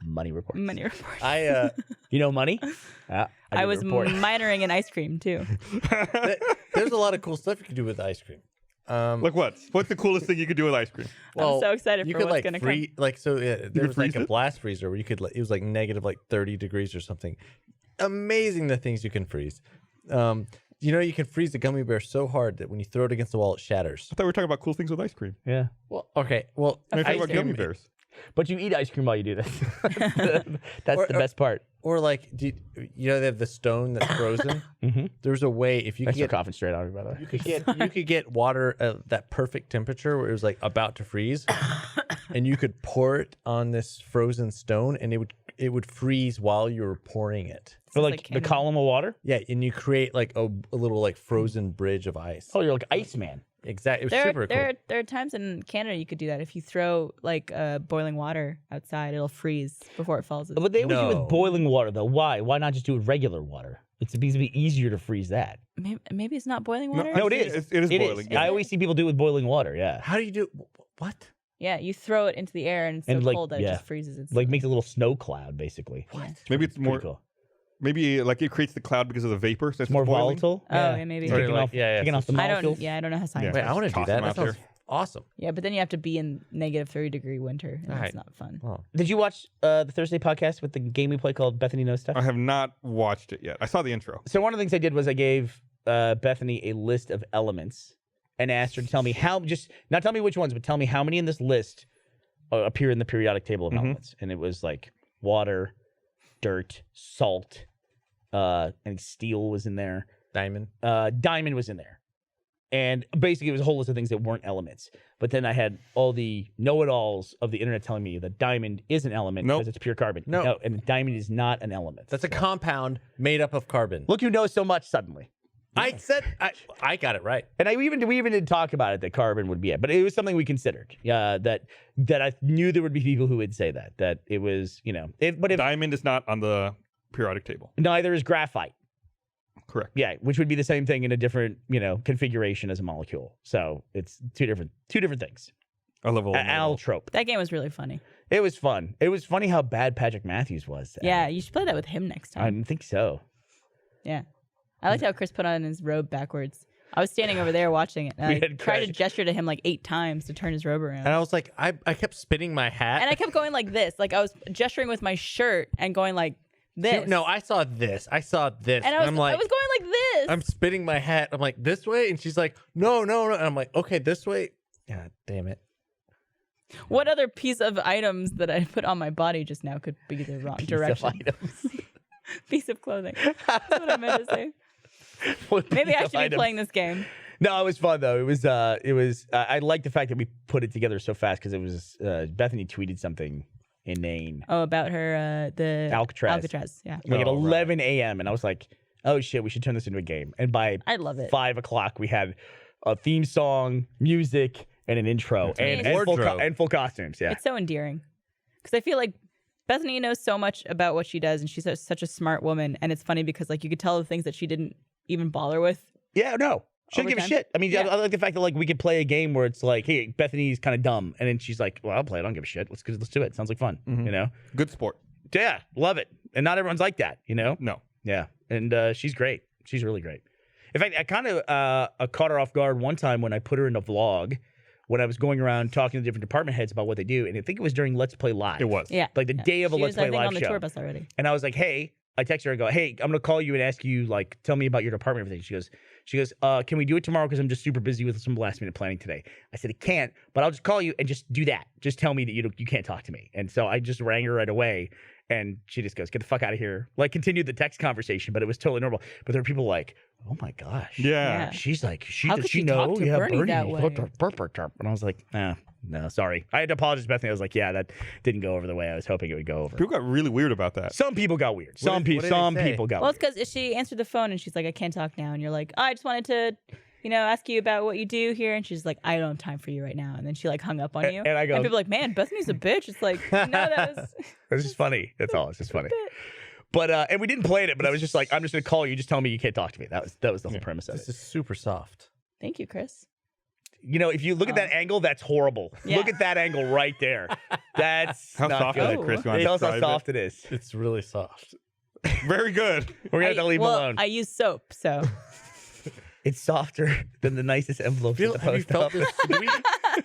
Money reports. money reporting. You know money? I was minoring in ice cream too. There's a lot of cool stuff you can do with ice cream. Like what? What's the coolest thing you could do with ice cream? I'm so excited you for could what's gonna come. there was freeze a it? blast freezer where you could it was negative 30 degrees or something. Amazing the things you can freeze. You can freeze a gummy bear so hard that when you throw it against the wall it shatters. I thought we were talking about cool things with ice cream. Yeah. Well, okay. Well, We're talking Ice about gummy cream. bears. But you eat ice cream while you do this. That's the best part. or they have the stone that's frozen. There's a way if you Thanks could for get coughing straight out of me, by the way. you could get water at that perfect temperature where it was about to freeze, and you could pour it on this frozen stone, and it would freeze while you were pouring it. For like the candy. column of water? Yeah, and you create a little frozen bridge of ice. Oh, you're like Iceman. Exactly. It was super cool. There are times in Canada you could do that. If you throw boiling water outside, it'll freeze before it falls. But they always do it No. with boiling water, though. Why? Why not just do it with regular water? It's because it'd be easier to freeze that. Maybe it's not boiling water. No, it is. It is boiling. I always see people do it with boiling water. Yeah, How do you do what? Yeah, you throw it into the air and it's so And, cold that it just freezes. It's like makes a little snow cloud, basically. What? Maybe it's more. Pretty cool. Maybe it creates the cloud because of the vapor. So It's more volatile. Oh, yeah, maybe. It's taking Or off, taking off the I molecules. don't know how science. Wait, works. I want to do toss that. them That out sounds there. awesome. Yeah, but then you have to be in negative 3 degree winter, and All it's right. not fun. Oh. Did you watch the Thursday podcast with the game we play called Bethany Knows Stuff? I have not watched it yet. I saw the intro. So one of the things I did was I gave Bethany a list of elements and asked her to tell me not tell me which ones, but tell me how many in this list appear in the periodic table of elements. And it was water, dirt, salt, I think steel was in there. Diamond. Diamond was in there. And basically it was a whole list of things that weren't elements. But then I had all the know-it-alls of the internet telling me that diamond is an element Nope. because it's pure carbon. No. No, and diamond is not an element. That's a compound made up of carbon. Look who knows so much suddenly. I said I got it right. And we even did talk about it that carbon would be it, but it was something we considered. That I knew there would be people who would say that it was but if Diamond is not on the periodic table. neither is graphite. Correct. Yeah, which would be the same thing in a different configuration as a molecule. So it's two different things. I love all of them. Allotrope. That game was really funny. It was fun. It was funny how bad Patrick Matthews was. at Yeah, it. you should play that with him next I time. didn't think so. Yeah, I liked how Chris put on his robe backwards. I was standing over there watching it, and We I had tried to Craig. gesture to him 8 times to turn his robe around. And I was like, I kept spinning my hat. And I kept going like this. I was gesturing with my shirt and going like this. No, I saw this. I saw this. And I was I'm like, going like this. I'm spinning my hat. I'm like, this way? And she's like, no. And I'm like, okay, this way. God damn it. What other piece of items that I put on my body just now could be the wrong direction? Piece of clothing. That's what I meant to say. Maybe I should be playing this game. No, it was fun though. It was. I like the fact that we put it together so fast because it was. Bethany tweeted something inane. Oh, about her the Alcatraz. Yeah, Like at Oh, right. 11 a.m. and I was like, "Oh shit, we should turn this into a game." And by I love it. 5 o'clock, we had a theme song, music, and an intro, and amazing. full costumes. Yeah, It's so endearing because I feel like Bethany knows so much about what she does, and she's such a smart woman. And it's funny because you could tell the things that she didn't even bother with. yeah, no. She didn't give a Overtime? shit. I mean, Yeah. I like the fact that we could play a game where it's like, hey, Bethany's kind of dumb, and then she's like, well, I'll play it. I don't give a shit. Let's do it. Sounds like fun. Good sport. Yeah, love it. And not everyone's like that. No. Yeah, and she's great. She's really great. In fact, I kind of caught her off guard one time when I put her in a vlog when I was going around talking to different department heads about what they do, and I think it was during Let's Play Live. It was. Yeah. Like the day of a She Let's was, I Play think, Live on the show. tour bus already. And I was like, hey, I text her, I go, hey, I'm going to call you and ask you, like, tell me about your department and everything. She goes, can we do it tomorrow? Because I'm just super busy with some last minute planning today. I said, I can't, but I'll just call you and just do that. Just tell me that you can't talk to me. And so I just rang her right away. And she just goes, get the fuck out of here. Like, continued the text conversation, but it was totally normal. But there were people like, oh my gosh. Yeah. She's like, How does could she she know? talk to Yeah, Bernie that way? And I was like, no, sorry. I had to apologize to Bethany. I was like, yeah, that didn't go over the way I was hoping it would go over. People got really weird about that. Some people got weird. Some what did they say? people got Well, weird. it's because she answered the phone and she's like, I can't talk now. And you're like, I just wanted to, ask you about what you do here. And she's like, I don't have time for you right now. And then she like hung up on you. And I go- and people are like, man, Bethany's a bitch. It's like, no, that was. It's just funny. That's all. It's just funny. But and we didn't play it, but I was just like, I'm just gonna call you. Just tell me you can't talk to me. That was the whole premise of This it. is super soft. Thank you, Chris. If you look at that angle, that's horrible. Yeah. Look at that angle right there. That's How not soft good. is it, Chris? You wanna Tell us how describe it? soft it is. It's really soft. Very good. We're gonna have to leave him alone. I use soap, so. It's softer than the nicest envelopes at the Have you post felt office. this?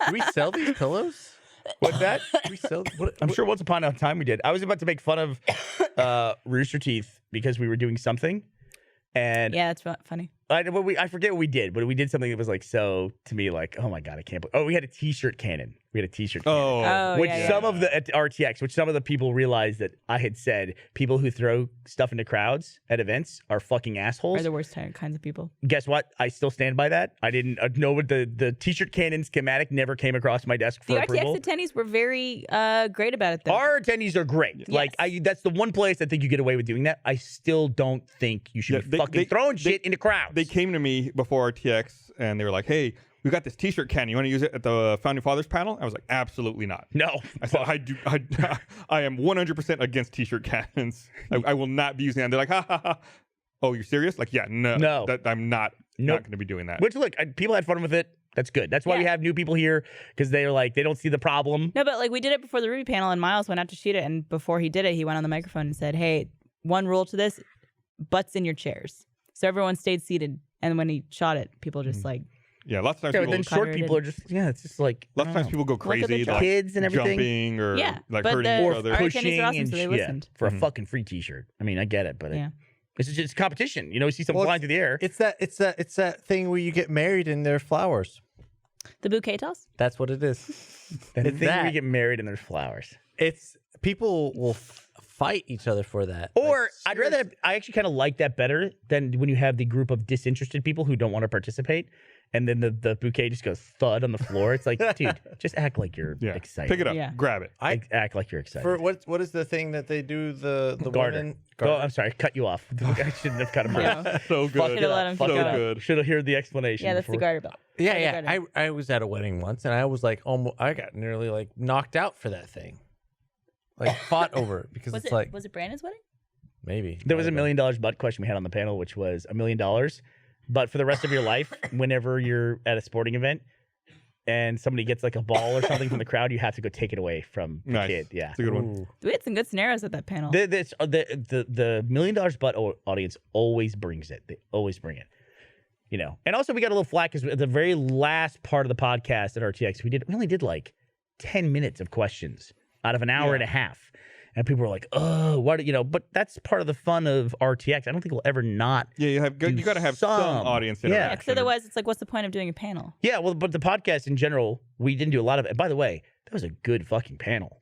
Do we sell these pillows? What's that? Do we sell? What, I'm sure once upon a time we did. I was about to make fun of Rooster Teeth because we were doing something, and Yeah, that's funny. I forget what we did, but we did something that was like so to me like, oh my god, I can't believe. Oh, we had a T-shirt cannon. We had a T-shirt cannon. Oh. Which yeah, some of the at RTX, which some of the people realized that I had said people who throw stuff into crowds at events are fucking assholes. Are the worst kinds of people. Guess what? I still stand by that. I didn't know what the T-shirt cannon schematic never came across my desk for The approval. RTX attendees were very great about it, though. Our attendees are great. Like that's the one place I think you get away with doing that. I still don't think you should be fucking throwing shit into crowds. They came to me before RTX and they were like, hey, we got this T-shirt cannon. You want to use it at the Founding Fathers panel? I was like, absolutely not. No. I said, I am 100% against T-shirt cannons. I will not be using that. And they're like, ha ha ha. Oh, you're serious? Like, yeah, no. I'm not going to be doing that. Which look, people had fun with it. That's good. That's why we have new people here because they're like they don't see the problem. No, but like we did it before the Ruby panel, and Miles went out to shoot it, and before he did it, he went on the microphone and said, "Hey, one rule to this: butts in your chairs." So everyone stayed seated, and when he shot it, people just like. Yeah, lots of times Yeah, people, then short people are just it's just like lots of times people go at the crazy, truck. like kids and everything. jumping or Yeah, like but hurting each the- other. our attendees pushing are awesome, and so they listened. for a fucking free T-shirt. I mean, I get it, but it's just competition. You see someone Well, flying through the air. It's that thing where you get married and they're flowers. The bouquet toss? That's what it is. And the It's thing where that. you get married and there's flowers. It's people will fight each other for that. Or Like, I actually kind of like that better than when you have the group of disinterested people who don't want to participate. And then the bouquet just goes thud on the floor. It's like, dude, just act like you're Yeah, excited. pick it up, Yeah. grab it. Act like you're excited. For what is the thing that they do? The Garter. women. Oh, I'm sorry, I cut you off. I shouldn't have cut him off. Yeah. So Fuck good. it Should've let up. him Fuck keep it going. up. Good. Should have heard the explanation. Yeah, that's the before. garter belt. Yeah, the yeah. garter. I was at a wedding once, and I was like, almost, I got nearly like knocked out for that thing. Like fought over it because Was it's it like was it Brandon's wedding? maybe There was might $1 have been. million butt question we had on the panel, which was $1 million. But for the rest of your life, whenever you're at a sporting event and somebody gets like a ball or something from the crowd, you have to go take it away from the Nice. kid. Yeah. It's a good one. Ooh. We had some good scenarios at that panel. The $1 million butt audience always brings it. They always bring it. And also we got a little flack because at the very last part of the podcast at RTX, we only did like 10 minutes of questions out of an hour and a half. And people were like, oh, what, but that's part of the fun of RTX. I don't think we'll ever not. Yeah, you got to have some audience Yeah. Yeah, interaction. because otherwise it's like, what's the point of doing a panel? Yeah, well, but the podcast in general, we didn't do a lot of it. By the way, that was a good fucking panel.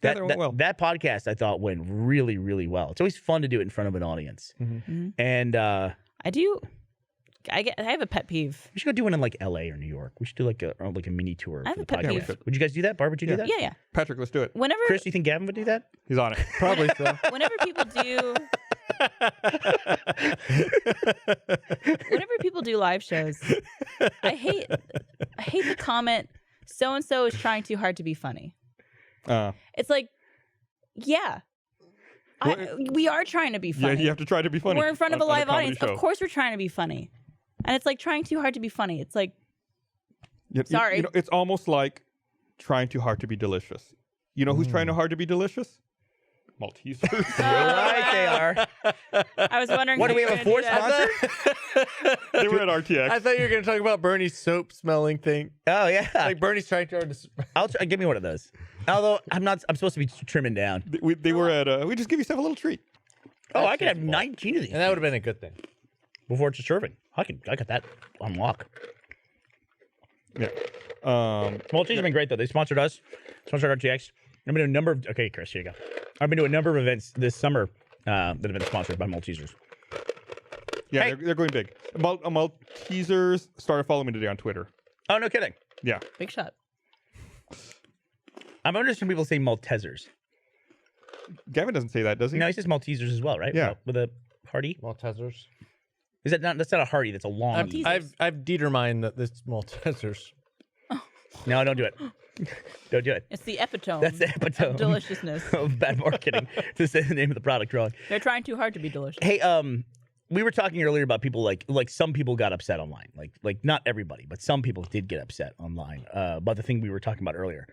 Yeah, that went well. That podcast I thought went really, really well. It's always fun to do it in front of an audience. Mhm. And I have a pet peeve. we should go do one in like LA or New York. We should do like a mini tour I have for a the pet podcast. peeve. Would you guys do that? Barbara, would you do that? Yeah, yeah. Patrick, let's do it. Whenever Chris, do you think Gavin would do that? He's on it. Probably so. whenever people do live shows, I hate the comment, so and so is trying too hard to be funny. It's like, yeah. We are trying to be Yeah, funny. you have to try to be funny. We're in front of a on live comedy audience. show. Of course we're trying to be funny. And it's like trying too hard to be funny. It's like, sorry. It's almost like trying too hard to be delicious. You know who's trying too hard to be delicious? Maltesers. Right, they are. I was wondering. What, do how we you have a were fourth gonna do that. sponsor? They were at RTX. I thought you were going to talk about Bernie's soap smelling thing. Oh, yeah. Like Bernie's trying to. Give me one of those. Although I'm supposed to be trimming down. They were at. We just give yourself a little treat. Oh, I could have 19 of these And that would have been a good thing. before it's a serving. I got that on lock. Yeah. Maltesers have been great though. They sponsored us, sponsored RTX. I've been to a number of. Okay, Chris, here you go. I've been to a number of events this summer that have been sponsored by Maltesers. Yeah, Hey. they're going big. Maltesers started following me today on Twitter. Oh, no kidding. Yeah. Big shot. I've understood some people say Maltesers. Gavin doesn't say that, does he? No, he says Maltesers as well, right? Yeah. With a Hardy. Maltesers. Is that not? That's not a Hardy. That's a long. I've determined that this Maltesers. No, don't do it. Don't do it. It's the epitome. That's the epitome of deliciousness. of bad marketing to say the name of the product wrong. They're trying too hard to be delicious. Hey, we were talking earlier about people like some people got upset online. Like not everybody, but some people did get upset online about the thing we were talking about earlier.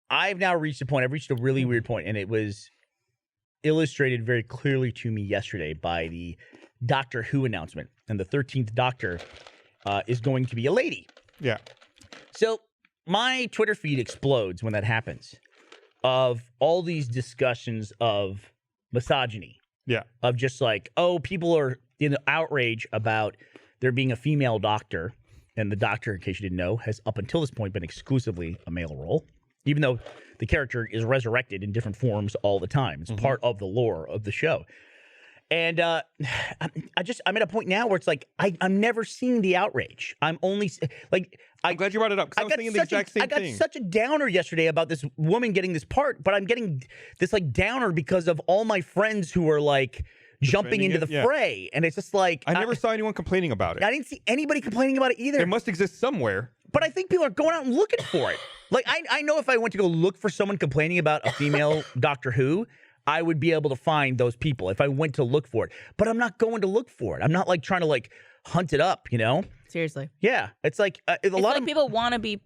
I've now reached a point. I've reached a really weird point, and it was illustrated very clearly to me yesterday by the Doctor Who announcement. And the 13th Doctor is going to be a lady. Yeah. So my Twitter feed explodes when that happens, of all these discussions of misogyny. Yeah. Of just like, oh, people are in outrage about there being a female doctor. And the Doctor, in case you didn't know, has up until this point been exclusively a male role, even though the character is resurrected in different forms all the time. It's part of the lore of the show. And I'm at a point now where it's like I'm never seeing the outrage. I'm only like I'm glad you brought it up because I was thinking the exact same I got thing. such a downer yesterday about this woman getting this part, but I'm getting this like downer because of all my friends who are like jumping into the fray, and it's just like I never saw anyone complaining about it. I didn't see anybody complaining about it either. It must exist somewhere. But I think people are going out and looking for it. Like I know if I went to go look for someone complaining about a female Doctor Who, I would be able to find those people if I went to look for it. But I'm not going to look for it. I'm not like trying to like hunt it up, you know? Seriously. Yeah, it's like It's like people want to be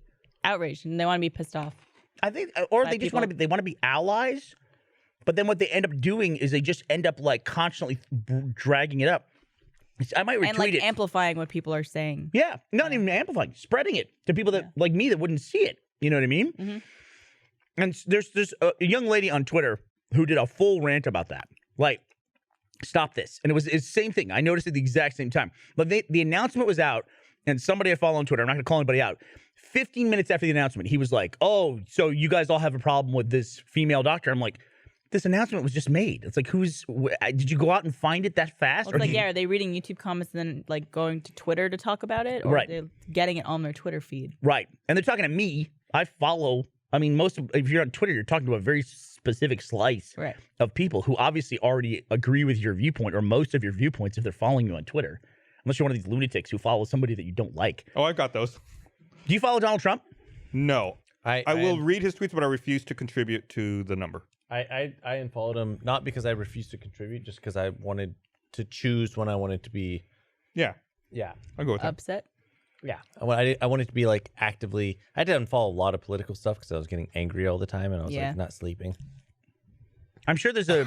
outraged and they want to be pissed off. I think, or by they just people. want to be. They want to be allies. But then what they end up doing is they just end up like constantly dragging it up. I might retweet And like it. amplifying what people are saying. Yeah, not even amplifying, spreading it to people that like me that wouldn't see it. You know what I mean? Mm-hmm. And there's a young lady on Twitter who did a full rant about that. Like, stop this. And it's the same thing. I noticed at the exact same time. But the announcement was out, and somebody I follow on Twitter, I'm not going to call anybody out, 15 minutes after the announcement, he was like, oh, so you guys all have a problem with this female doctor? I'm like, this announcement was just made. It's like, did you go out and find it that fast? Well, it's like, are they reading YouTube comments and then like going to Twitter to talk about it? Or Right. are they getting it on their Twitter feed? Right. And they're talking to me. I follow. I mean, if you're on Twitter, you're talking to a very specific slice Right. of people who obviously already agree with your viewpoint or most of your viewpoints if they're following you on Twitter. Unless you're one of these lunatics who follow somebody that you don't like. Oh, I've got those. Do you follow Donald Trump? No. I will read his tweets, but I refuse to contribute to the number. I unfollowed him not because I refused to contribute, just because I wanted to choose when I wanted to be. Yeah. Yeah. I'll go with him. Upset? Yeah. I wanted to be like actively. I had to unfollow a lot of political stuff because I was getting angry all the time and I was Yeah. like not sleeping. I'm sure there's a.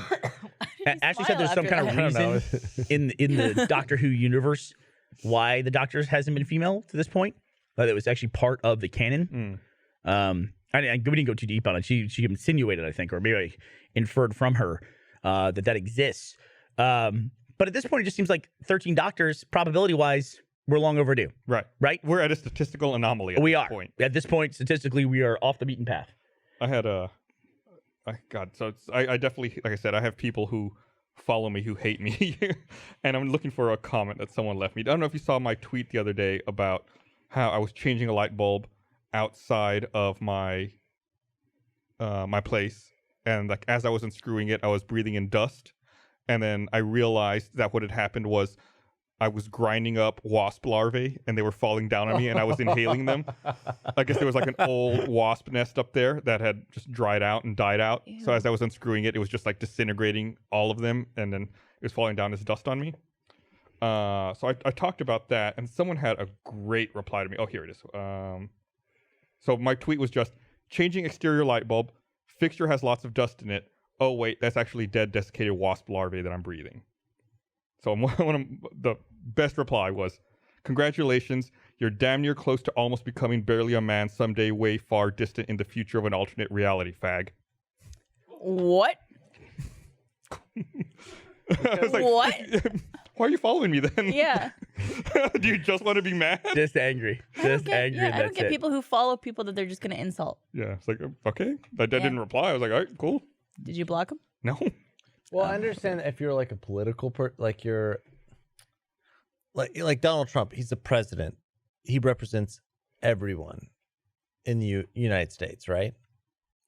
Ashley said there's some kind of I don't know. reason in the Doctor Who universe why the Doctor hasn't been female to this point. That was actually part of the canon. We didn't go too deep on it. She insinuated, I think, or maybe inferred from her that exists. But at this point, it just seems like 13 Doctors, probability-wise, we're long overdue. Right. Right? We're at a statistical anomaly at We this are. point. At this point, statistically, we are off the beaten path. I had I definitely, like I said, I have people who follow me who hate me. And I'm looking for a comment that someone left me. I don't know if you saw my tweet the other day about how I was changing a light bulb outside of my my place, and like as I was unscrewing it, I was breathing in dust, and then I realized that what had happened was I was grinding up wasp larvae, and they were falling down on me, and I was inhaling them. I guess there was like an old wasp nest up there that had just dried out and died out. Ew. So as I was unscrewing it, it was just like disintegrating all of them, and then it was falling down as dust on me. So I talked about that, and someone had a great reply to me. Oh, here it is. So my tweet was just, changing exterior light bulb, fixture has lots of dust in it, oh wait, that's actually dead desiccated wasp larvae that I'm breathing. So one of the best reply was, congratulations, you're damn near close to almost becoming barely a man someday way far distant in the future of an alternate reality, fag. What? I was like, What? why are you following me then? Yeah. Do you just want to be mad? Just angry. Just angry. Yeah, and I don't that's get it. people who follow people that they're just going to insult. Yeah, it's like, okay. I didn't reply. I was like, all right, cool. Did you block them? No. Well, I understand that if you're like a political like you're like Donald Trump, he's the president. He represents everyone in the United States, right?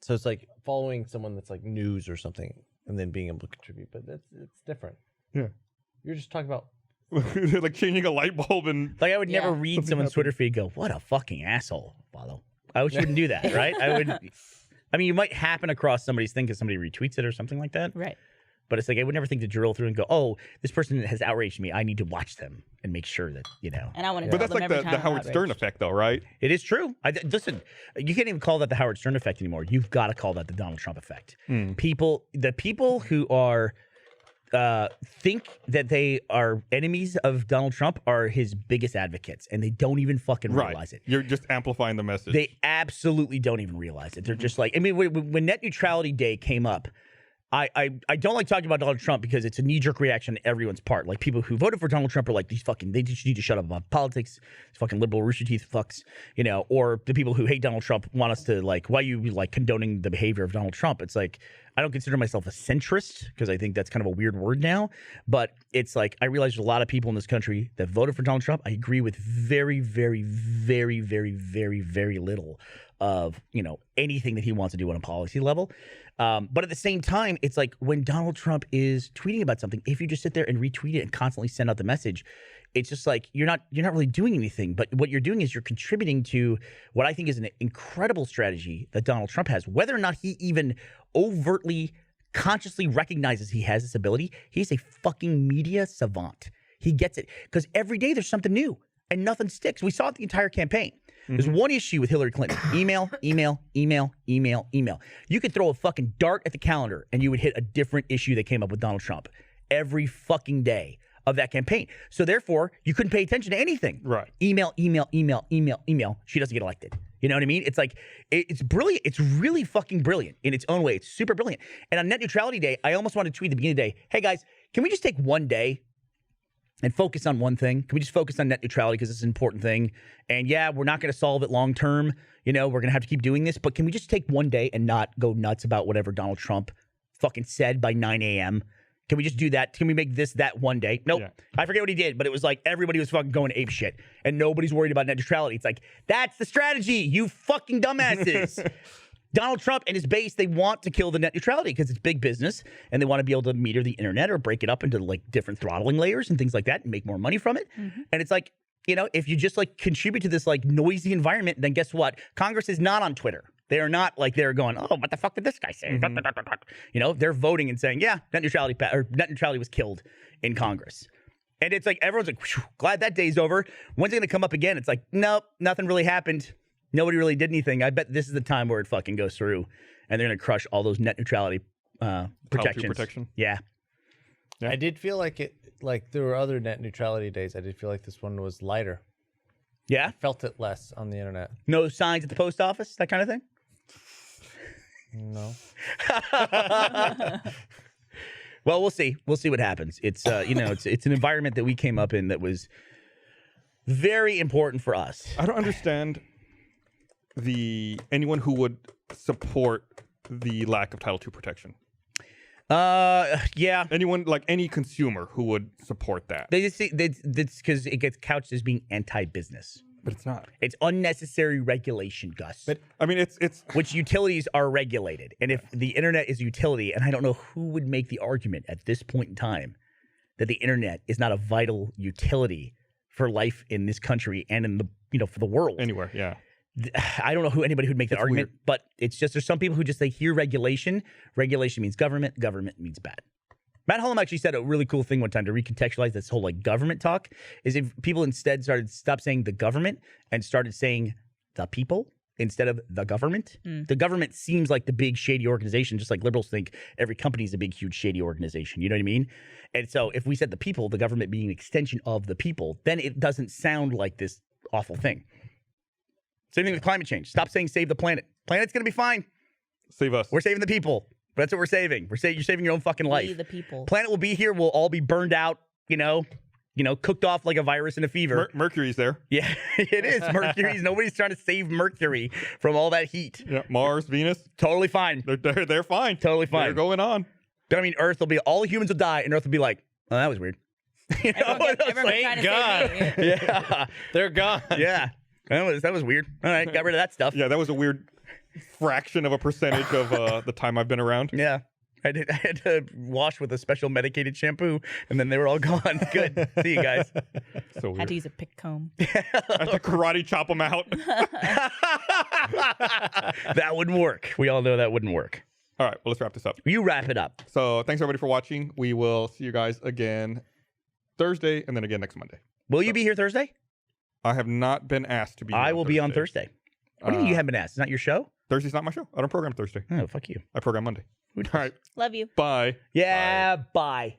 So it's like following someone that's like news or something and then being able to contribute, but it's different. Yeah. You're just talking about like changing a light bulb and Like I would never Yeah. read someone's Twitter feed and go, what a fucking asshole, follow. I wouldn't do that, right? I mean, you might happen across somebody's thing because somebody retweets it or something like that. Right. But it's like I would never think to drill through and go, oh, this person has outraged me. I need to watch them and make sure that, And I want to But tell that's them like every the time I'm Howard Stern outraged. effect, though, right? it is true. Listen, you can't even call that the Howard Stern effect anymore. You've got to call that the Donald Trump effect. The people who are think that they are enemies of Donald Trump are his biggest advocates, and they don't even fucking realize it. You're just amplifying the message. They absolutely don't even realize it. They're just like, I mean, when Net Neutrality Day came up, I don't like talking about Donald Trump because it's a knee-jerk reaction on everyone's part. Like, people who voted for Donald Trump are like, they just need to shut up about politics. These fucking liberal Rooster Teeth fucks, or the people who hate Donald Trump want us to, like, why are you, like, condoning the behavior of Donald Trump? It's like, I don't consider myself a centrist because I think that's kind of a weird word now. But it's like, I realize there's a lot of people in this country that voted for Donald Trump. I agree with very, very, very, very, very, very little of, anything that he wants to do on a policy level. But at the same time, it's like when Donald Trump is tweeting about something, if you just sit there and retweet it and constantly send out the message, it's just like you're not really doing anything. But what you're doing is you're contributing to what I think is an incredible strategy that Donald Trump has. Whether or not he even overtly, consciously recognizes he has this ability, he's a fucking media savant. He gets it because every day there's something new and nothing sticks. We saw it the entire campaign. There's one issue with Hillary Clinton. Email. You could throw a fucking dart at the calendar and you would hit a different issue that came up with Donald Trump every fucking day of that campaign. So therefore, you couldn't pay attention to anything. Right. Email. She doesn't get elected. You know what I mean? It's like, it's brilliant. It's really fucking brilliant in its own way. It's super brilliant. And on Net Neutrality Day, I almost wanted to tweet at the beginning of the day, hey guys, can we just take one day and focus on one thing? Can we just focus on net neutrality because it's an important thing? And yeah, we're not going to solve it long term. We're going to have to keep doing this. But can we just take one day and not go nuts about whatever Donald Trump fucking said by 9 a.m.? Can we just do that? Can we make this that one day? Nope. Yeah. I forget what he did, but it was like everybody was fucking going ape shit. And nobody's worried about net neutrality. It's like, that's the strategy, you fucking dumbasses. Donald Trump and his base, they want to kill the net neutrality because it's big business and they want to be able to meter the internet or break it up into like different throttling layers and things like that and make more money from it. And it's like, if you just like contribute to this like noisy environment, then guess what? Congress is not on Twitter. They are not like they're going, oh, what the fuck did this guy say? They're voting and saying, yeah, net neutrality was killed in Congress. And it's like, everyone's like, glad that day's over. When's it going to come up again? It's like, nope, nothing really happened. Nobody really did anything. I bet this is the time where it fucking goes through and they're going to crush all those net neutrality protections. protection. Yeah. Yeah. I did feel like there were other net neutrality days. I did feel like this one was lighter. Yeah. Felt it less on the internet. No signs at the post office, that kind of thing. No. Well, we'll see. We'll see what happens. It's it's an environment that we came up in that was very important for us. I don't understand anyone who would support the lack of Title II protection. Yeah. Anyone, like any consumer who would support that. They just that's because it gets couched as being anti-business. But it's not. It's unnecessary regulation, Gus. But I mean, it's which utilities are regulated. And if the internet is a utility, and I don't know who would make the argument at this point in time that the internet is not a vital utility for life in this country and in the for the world. anywhere. Yeah. I don't know who anybody who'd make that argument, but it's just there's some people who just they hear regulation. Regulation means government. Government means bad. Matt Hullum actually said a really cool thing one time to recontextualize this whole like government talk is if people instead stop saying the government and started saying the people, instead of the government. The government seems like the big shady organization, just like liberals think every company is a big, huge shady organization. You know what I mean? And so if we said the people, the government being an extension of the people, then it doesn't sound like this awful thing. Same thing with climate change. Stop saying save the planet. Planet's going to be fine. Save us. We're saving the people. That's what we're saving. You're saving your own fucking life. We the people. Planet will be here. We'll all be burned out, cooked off like a virus in a fever. Mercury's there. Yeah, it is. Mercury's. Nobody's trying to save Mercury from all that heat. Yeah, Mars, Venus. Totally fine. They're fine. Totally fine. They're going on. But I mean, Earth will be, all humans will die, and Earth will be like, oh, that was weird. Everyone Thank God. Yeah. They're gone. Yeah. That was weird. All right, got rid of that stuff. Yeah, that was a weird fraction of a percentage of the time I've been around. Yeah. I had to wash with a special medicated shampoo, and then they were all gone. Good. See you guys. So weird. Had to use a pick comb. I had to karate chop them out. That wouldn't work. We all know that wouldn't work. All right, well, let's wrap this up. You wrap it up. So thanks, everybody, for watching. We will see you guys again Thursday and then again next Monday. Will you be here Thursday? I have not been asked to be here I will be on Thursday. What do you mean you haven't been asked? It's not your show? Thursday's not my show. I don't program Thursday. Oh, fuck you. I program Monday. All right. Love you. Bye. Yeah, bye.